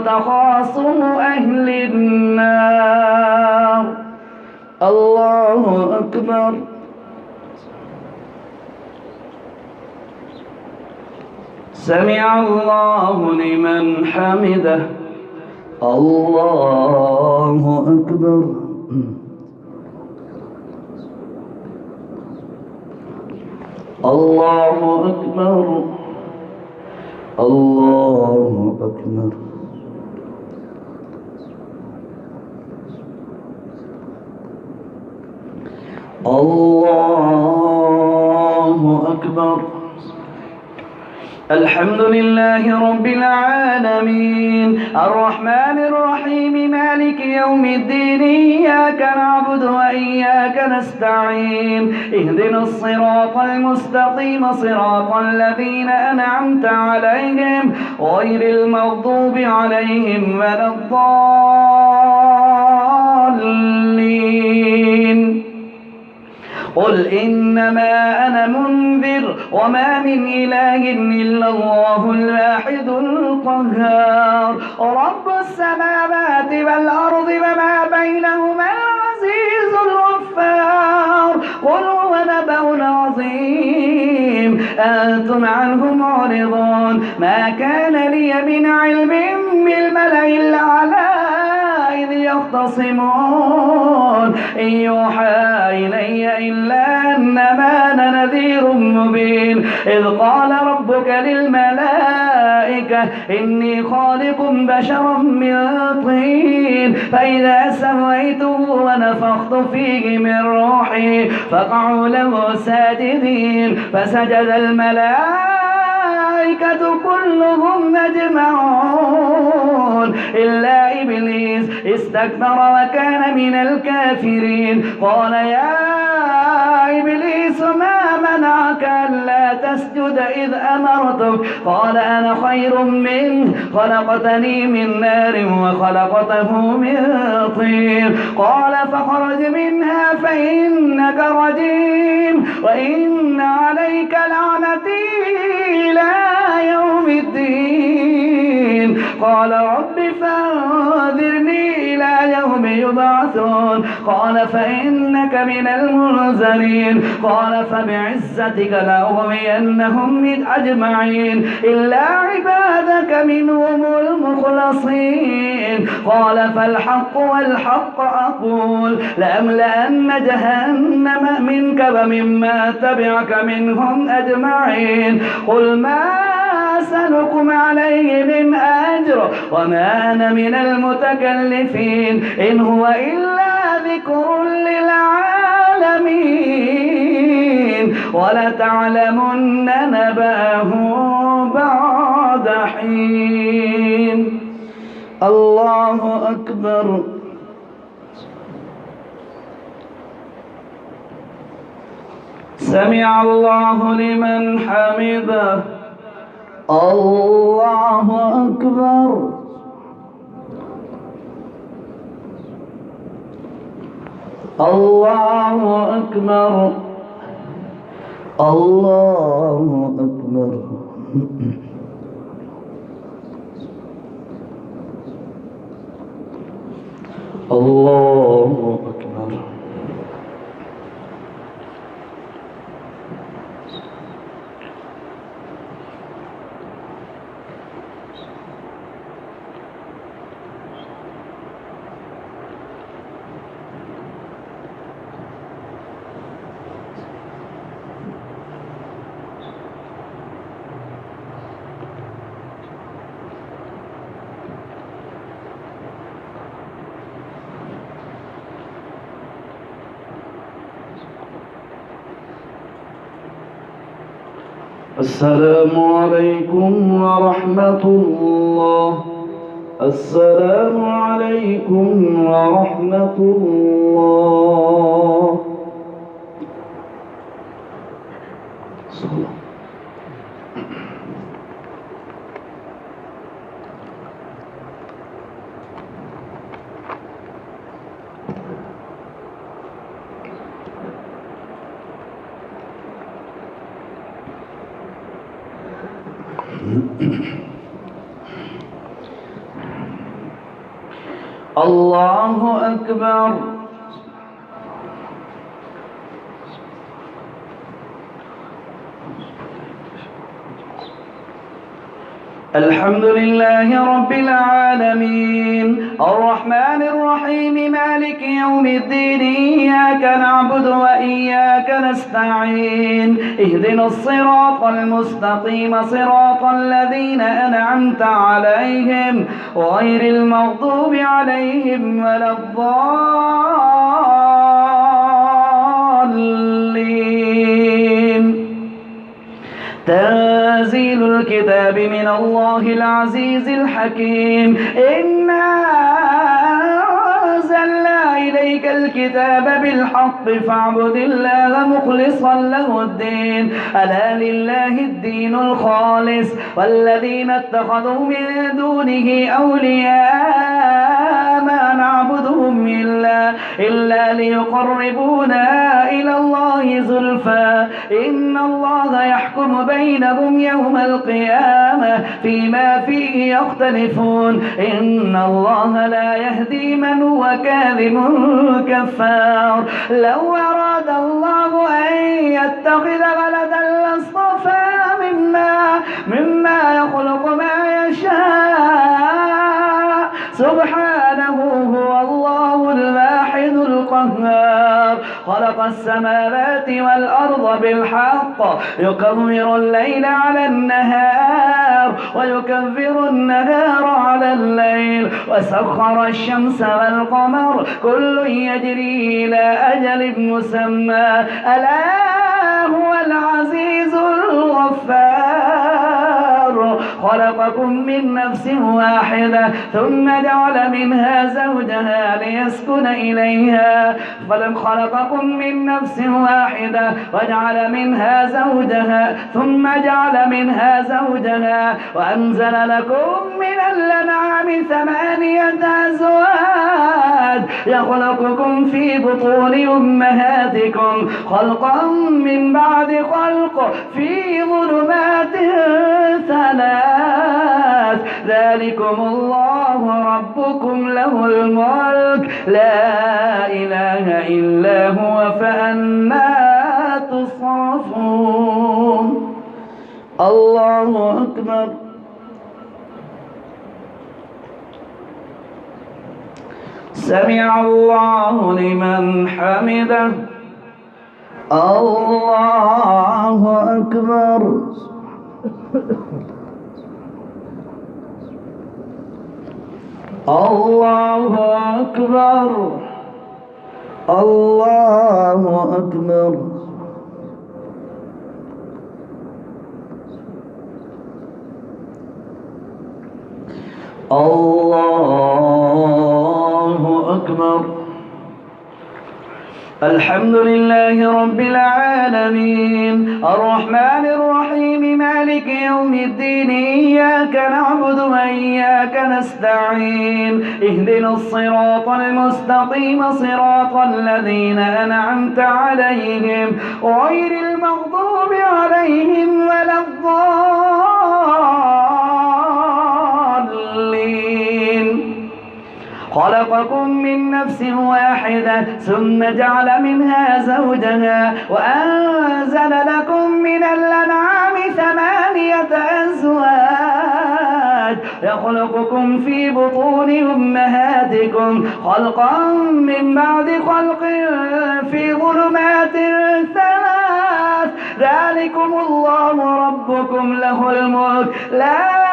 تخاصم أهل النار. الله أكبر. سمع الله لمن حمده. الله أكبر. الله أكبر. الله أكبر. الله أكبر. الحمد لله رب العالمين الرحمن الرحيم مالك يوم الدين إياك نعبد وإياك نستعين اهدنا الصراط المستقيم صراط الذين أنعمت عليهم غير المغضوب عليهم ولا الضالين قل إنما أنا منذر وما من إله إلا الله الواحد القهار رب السماوات والأرض وما بينهما العزيز الغفار قل هو نبأ عظيم أنتم عنه معرضون ما كان لي من علم بالملأ الأعلى إذ يختصمون إن يوحى إلي إلا أنما أنا نذير مبين إذ قال ربك للملائكة إني خالق بشرا من طين فإذا سويته ونفخت فيه من روحي فقعوا له ساجدين فسجد الملائكة كلهم أجمعون إلا إبليس استكبر وكان من الكافرين قال يا إبليس ما منعك ألا تسجد إذ أمرتك قال أنا خير منه خلقتني من نار وخلقته من طين قال فاخرج منها فإنك رجيم وإن عليك لعنتي إلى يوم الدين قال رب فانذرني إلى يوم يبعثون قال فإنك من المنذرين قال فبعزتك لأغوينهم أجمعين إلا عبادك منهم المخلصين قال فالحق والحق أقول لأملأن جهنم منك وممن تبعك منهم أجمعين قل ما أسألكم عليه من أجر وما أنا من المتكلفين إن هو إلا ذكر للعالمين ولتعلمن نبأه بعد حين الله أكبر سمع الله لمن حمده الله أكبر الله أكبر الله أكبر الله أكبر السلام عليكم ورحمة الله السلام عليكم ورحمة الله صلى الله أكبر الحمد لله رب العالمين الرحمن الرحيم مالك يوم الدين إياك نعبد وإياك نستعين اهدنا الصراط المستقيم صراط الذين أنعمت عليهم غير المغضوب عليهم ولا الضالين تنزيل الكتاب من الله العزيز الحكيم. إنا أنزلنا إليك الكتاب بالحق فاعبد الله مخلصا له الدين. ألا لله الدين الخالص والذين اتخذوا من دونه أولياء ما نعبدهم إلا ليقربونا إلى الله زلفى إن الله يحكم بينهم يوم القيامة فيما فيه يختلفون إن الله لا يهدي من هو كاذب كفار. لو أراد الله أن يتخذ ولدا لاصطفى مما يخلق ما يشاء سبحانه هو الله الواحد القهار. خلق السماوات والأرض بالحق يكبر الليل على النهار ويكبر النهار على الليل وسخر الشمس والقمر كل يجري إلى أجل مسمى ألا هو العزيز الغفار. خلقكم من نفس واحدة ثم جعل منها زوجها ليسكن إليها خلقكم من نفس واحدة وجعل منها زوجها ثم جعل منها زوجها وأنزل لكم من الأنعام 8 أزواج يخلقكم في بطون أمهاتكم خلقا من بعد خلق في ظلمات 3 ذلكم الله ربكم له الملك لا إله إلا هو فأنى تصرفون. الله أكبر. سمع الله لمن حمده. الله أكبر. الله أكبر. الله أكبر. الله أكبر. الحمد لله رب العالمين الرحمن الرحيم مالك يوم الدين إياك نعبد وإياك نستعين اهدنا الصراط المستقيم صراط الذين أنعمت عليهم غير المغضوب عليهم ولا الضالين. خلقكم من نفس واحدة ثم جعل منها زوجها وأنزل لكم من الأنعام 8 أزواج يخلقكم في بطون أمهاتكم خلقا من بعد خلق في ظلمات 3 ذلكم الله ربكم له الملك لا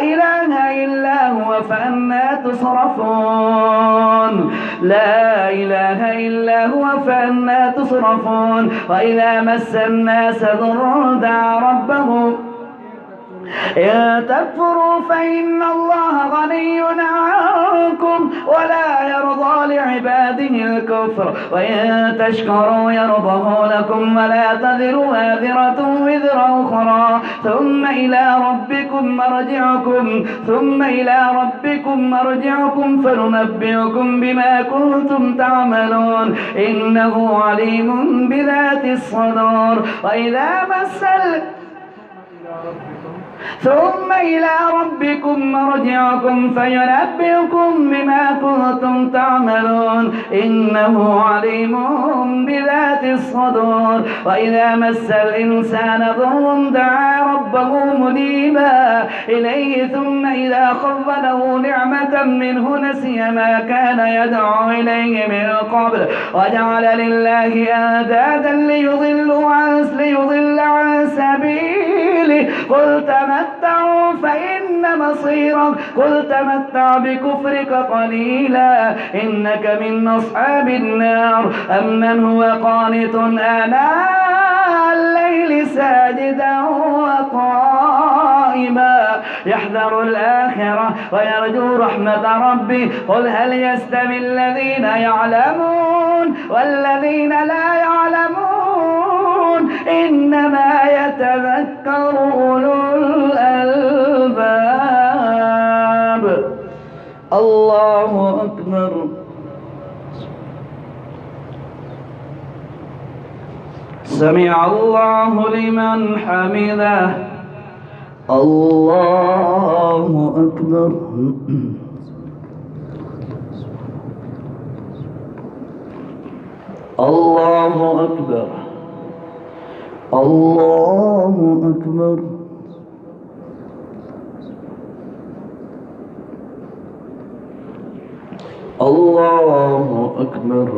إله إلا هو فأنى تصرفون. لا إله إلا هو فأنى تصرفون. وإذا مس الناس ضر دعا ربه إن تكفروا فإن الله غني عنكم ولا يرضى لعباده الكفر وإن تشكروا يرضه لكم ولا تذر وازرة وزر أخرى ثم إلى ربكم مرجعكم فننبئكم بما كنتم تعملون إنه عليم بذات الصدور. وإذا مس ثم إلى ربكم مرجعكم فينبئكم بما كنتم تعملون إنه عليم بذات الصدور. وإذا مس الإنسان ضر دعا ربه منيبا إليه ثم إذا خوله نعمة منه نسي ما كان يدعو إليه من قبل وجعل لله أندادا ليضل عن سبيله قل تمتع بكفرك قليلا إنك من أصحاب النار. أمن هو قانت آناء الليل ساجدا وقائما قائما يحذر الآخرة ويرجو رحمة ربه. قل هل يستوي الذين يعلمون والذين لا يعلمون إنما يتذكر أولو الألباب. الله أكبر. سمع الله لمن حمده. الله أكبر. الله أكبر. الله أكبر. الله أكبر.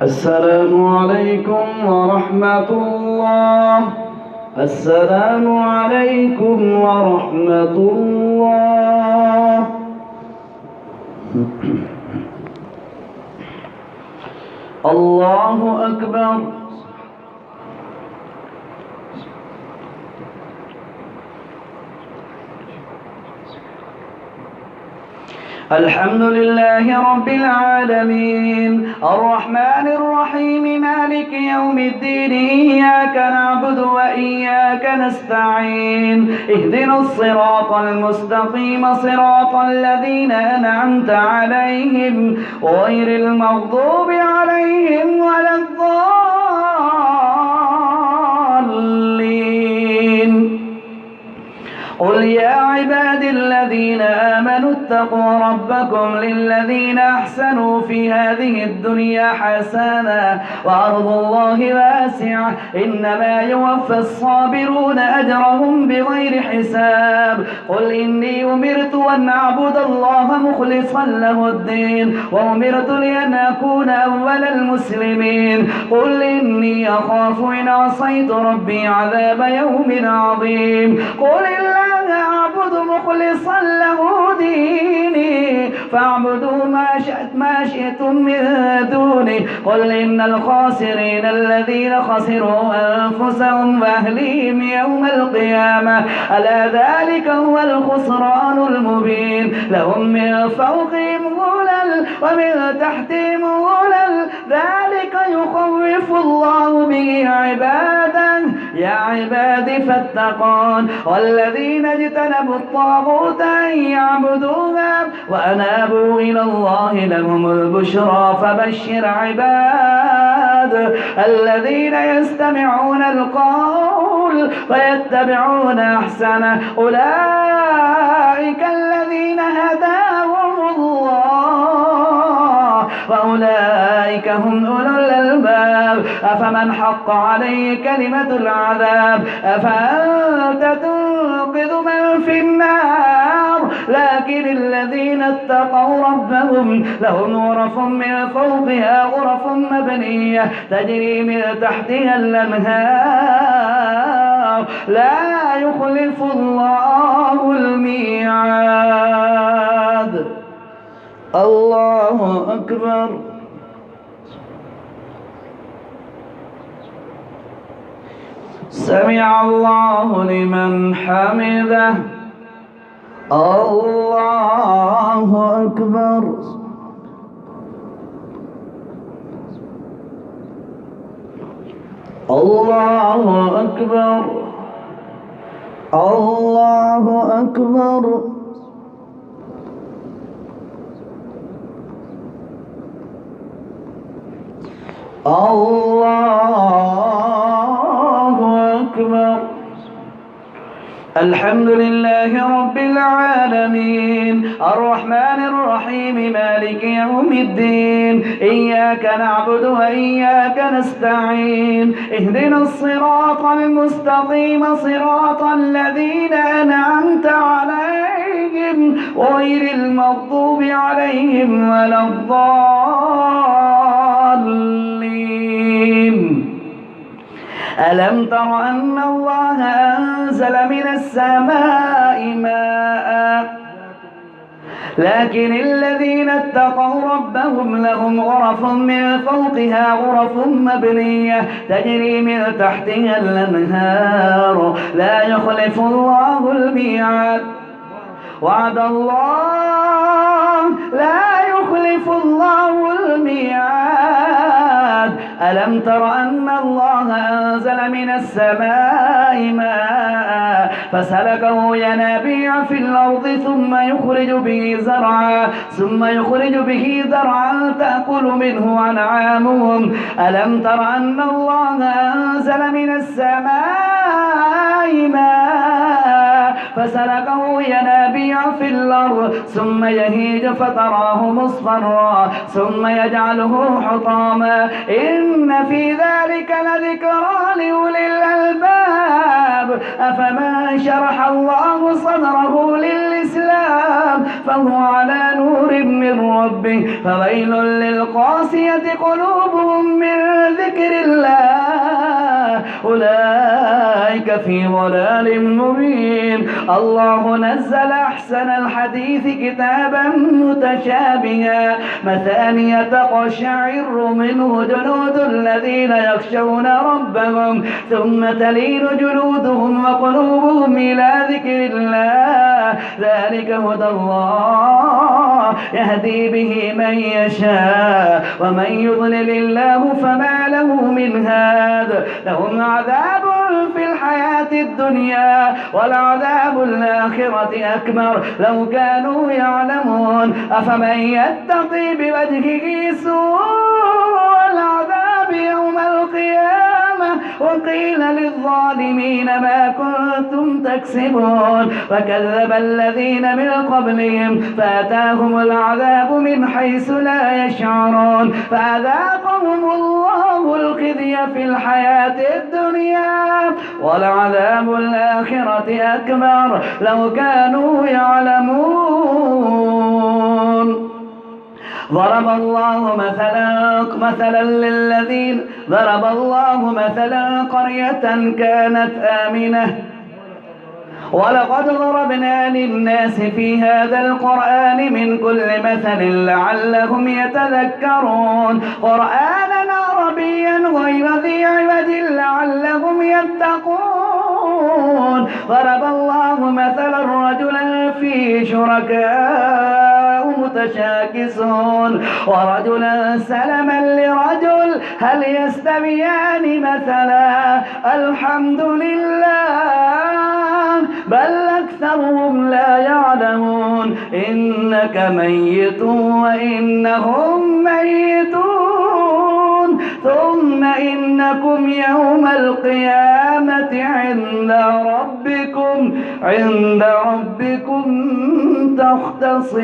السلام عليكم ورحمة الله. السلام عليكم ورحمة الله. الله أكبر. الحمد لله رب العالمين الرحمن الرحيم مالك يوم الدين إياك نعبد وإياك نستعين اهدنا الصراط المستقيم صراط الذين أنعمت عليهم غير المغضوب عليهم ولا الضالين. قل يا عبادي الذين آمنوا اتقوا ربكم للذين أحسنوا في هذه الدنيا حسنة وأرض الله واسعة إنما يوفى الصابرون أجرهم بغير حساب. قل إني أمرت أن أعبد الله مخلصا له الدين وأمرت لأن أكون أول المسلمين. قل إني أخاف إن عصيت ربي عذاب يوم عظيم. قل الله أعبد مخلصا له ديني فاعبدوا ما شئتم من دوني. قل إن الخاسرين الذين خسروا أنفسهم وأهليهم يوم القيامة ألا ذلك هو الخسران المبين. لهم من فوقهم ظلل ومن تحتهم ظلل ذلك يخوف الله به عباده. يا عبادي فاتقون والذين اجتنبوا الطاغوت أن يعبدوها وأنابوا إلى الله لهم البشرى. فبشر عباد الذين يستمعون القول فيتبعون أحسنه أولئك الذين هداهم الله وأولئك هم أولو الألباب. أفمن حق عليه كلمة العذاب أفأنت تنقذ من في النار. لكن الذين اتقوا ربهم لهم غرف من فوقها غرف مبنية تجري من تحتها الأنهار لا يخلف الله الميعاد. الله أكبر. سمع الله لمن حمده. الله أكبر. الله أكبر. الله أكبر. الله أكبر. الحمد لله رب العالمين الرحمن الرحيم مالك يوم الدين إياك نعبد وإياك نستعين اهدنا الصراط المستقيم صراط الذين أنعمت عليهم غير المغضوب عليهم ولا الضالين ألم تر أن الله أنزل من السماء ماء لكن الذين اتقوا ربهم لهم غرف من فوقها غرف مبنية تجري من تحتها الأنهار لا يخلف الله الميعاد وعد الله لا يخلف الله الميعاد ألم تر أن الله أنزل من السماء ماء فسلكه ينابيع في الأرض ثم يخرج به زرعا تأكل منه أنعامهم ألم تر أن الله أنزل من السماء ماء فسلكه ينابيع في الأرض ثم يهيج فتراه مصفرا ثم يجعله حطاما إن في ذلك لذكرى لأولي الألباب أفمن شرح الله صدره للإسلام فهو على نور من ربه فويل للقاسية قلوبهم من ذكر الله أولئك في ضلال مبين الله نزل أحسن الحديث كتابا متشابها مثانية تقشعر منه جلود الذين يخشون ربهم ثم تلين جلودهم وقلوبهم إلى ذكر الله ذلك هدى الله يهدي به من يشاء ومن يضلل الله فما له من هاد لهم عذاب في الحياة الدنيا ولعذاب الآخرة أكبر لو كانوا يعلمون أفمن يتقي بوجهه سوء العذاب يوم القيامة وقيل للظالمين ما كنتم تكسبون وكذب الذين من قبلهم فأتاهم العذاب من حيث لا يشعرون فأذاقهم الله الخزي في الحياة الدنيا ولعذاب الآخرة أكبر لو كانوا يعلمون ضرب الله مثلا قرية كانت آمنة ولقد ضربنا للناس في هذا القرآن من كل مثل لعلهم يتذكرون قرآنا عربيا غير ذي عوج لعلهم يتقون ضرب الله مثلا رجلا فيه شركاء متشاكسون ورجلا سلما لرجل هل يستويان مثلا الحمد لله بل أكثرهم لا يعلمون إنك ميت وإنهم ميتون ثم إنكم يوم القيامة عند ربكم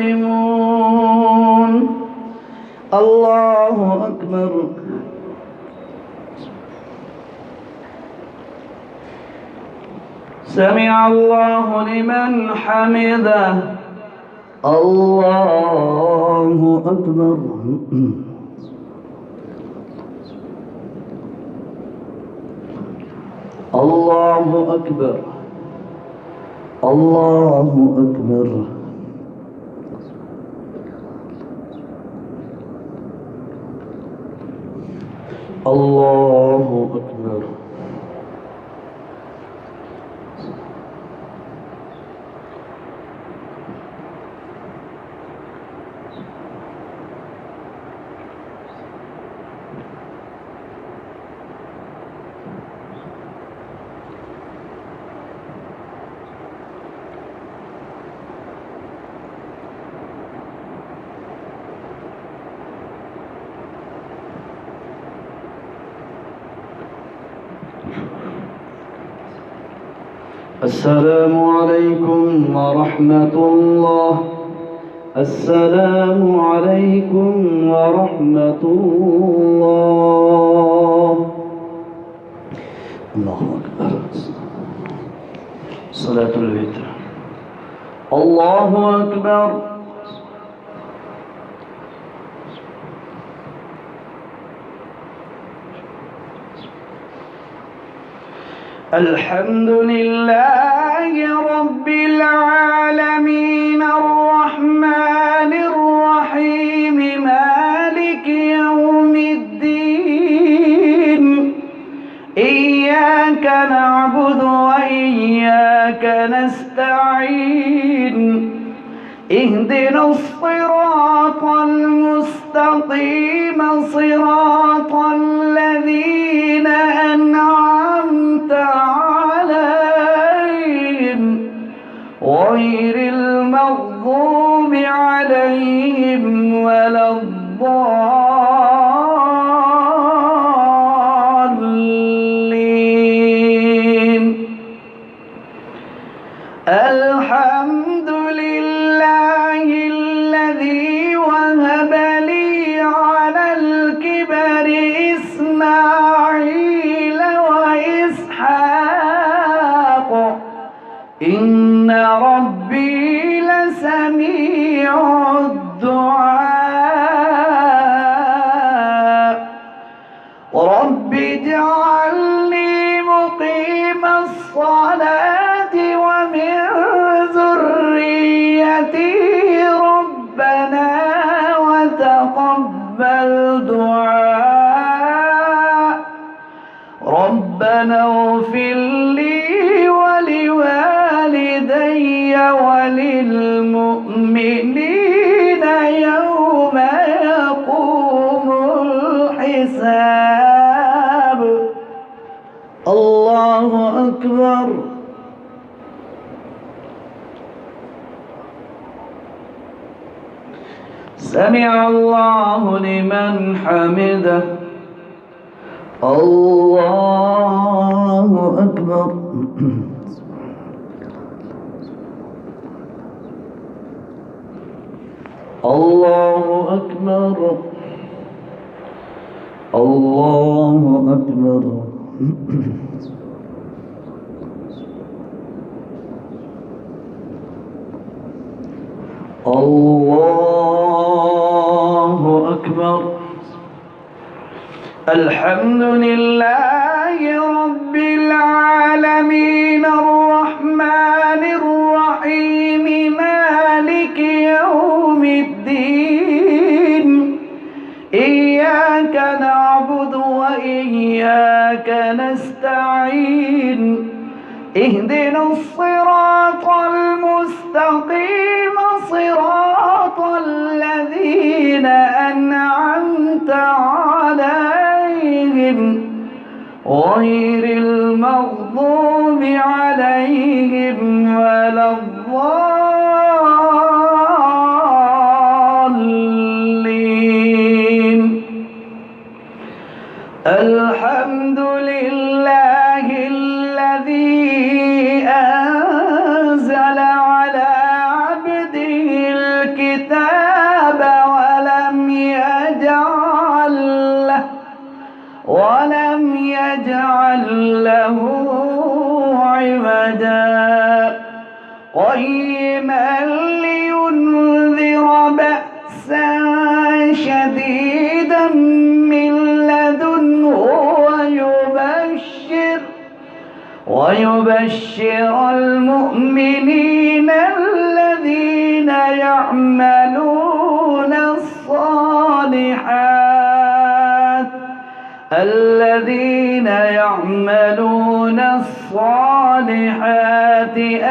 تختصمون الله أكبر سمع الله لمن حمده الله أكبر الله أكبر الله أكبر الله أكبر السلام عليكم ورحمة الله. السلام عليكم ورحمة الله. الله أكبر. صلاة الوتر. الله أكبر. الحمد لله رب العالمين الرحمن الرحيم مالك يوم الدين. إياك نعبد وإياك نستعين. اهدنا الصراط المستقيم صراط الذين أنعمت عليهم غير المغضوب عليهم ولا الضالين. الحمد لله الذي وهب لي على الكبر إسماعيل وإسحاق إن ربي لسميع الدعاء. رب اجعلني مقيم الصلاة ومن ذريتي ربنا وتقبل دعاء. ربنا اغفر لي ولوالدي وللمؤمنين يوم يقوم الحساب. الله أكبر. سمع الله لمن حمده. الله أكبر. الله أكبر. الله أكبر. الله أكبر. الحمد لله رب العالمين الرحمن الرحيم مالك يوم الدين. إياك نعبد وإياك نستعين. اهدنا الصراط المستقيم صراط الذين أنعمت عليهم غير المغضوب عليهم ولا الضالين. الحمد لله الذي أنزل على عبده الكتاب ولم يجعل له عوجا قيما لينذر بأسا شديدا من لدنه ويبشر المؤمنين الذين يعملون الصالحات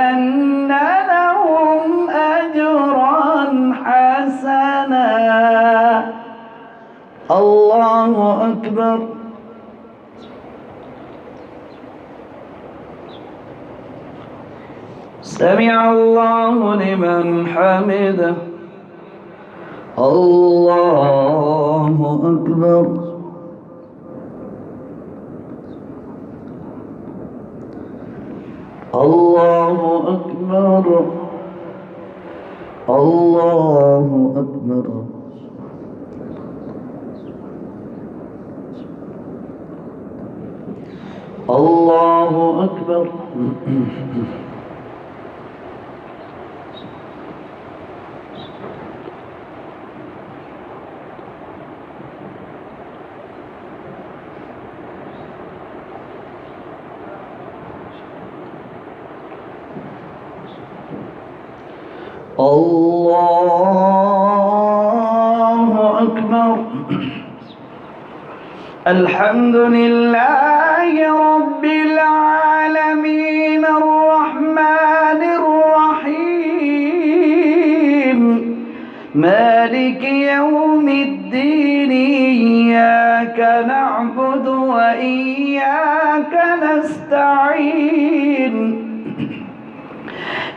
أن لهم أجرا حسنا. الله أكبر. سمع الله لمن حمده. الله أكبر. الله أكبر الله أكبر الله أكبر الله أكبر. الحمد لله رب العالمين الرحمن الرحيم مالك يوم الدين إياك نعبد وإياك نستعين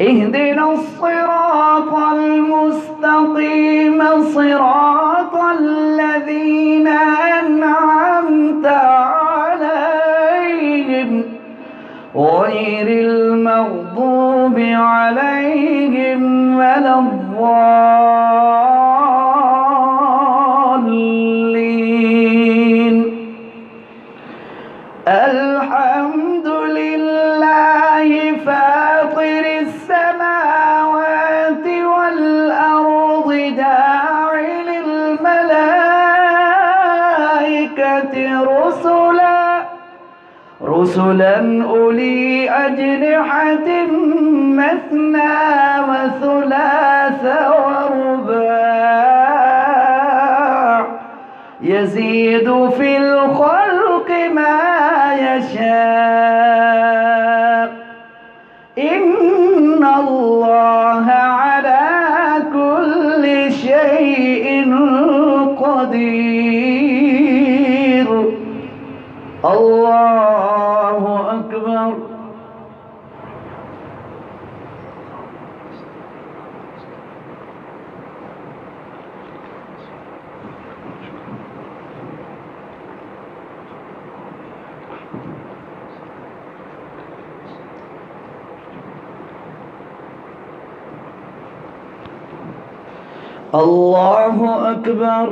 اهدنا الصراط المستقيم صراط الذين أنعمت عليهم غير المغضوب عليهم ولا الضالين. الحمد لله فاطر السماوات والأرض جاعل الملائكة رسلا أولي أجنحة مثنى وثلاث ورباع يزيد في الخلق ما يشاء إن الله على كل شيء قدير. الله أكبر. الله أكبر.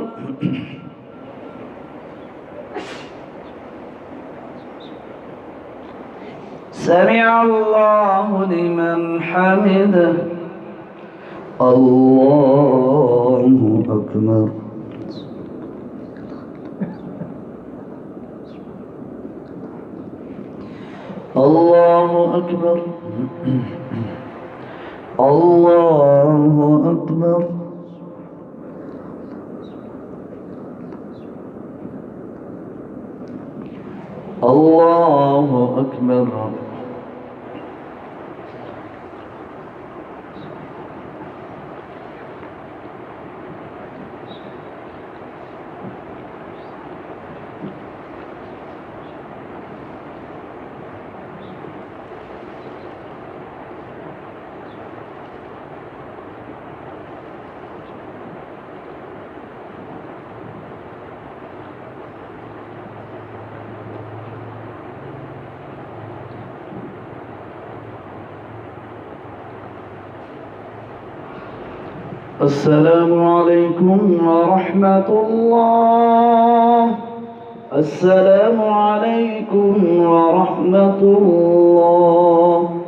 سمع الله لمن حمده. الله أكبر. الله أكبر. الله أكبر. الله أكبر. السلام عليكم ورحمة الله. السلام عليكم ورحمة الله.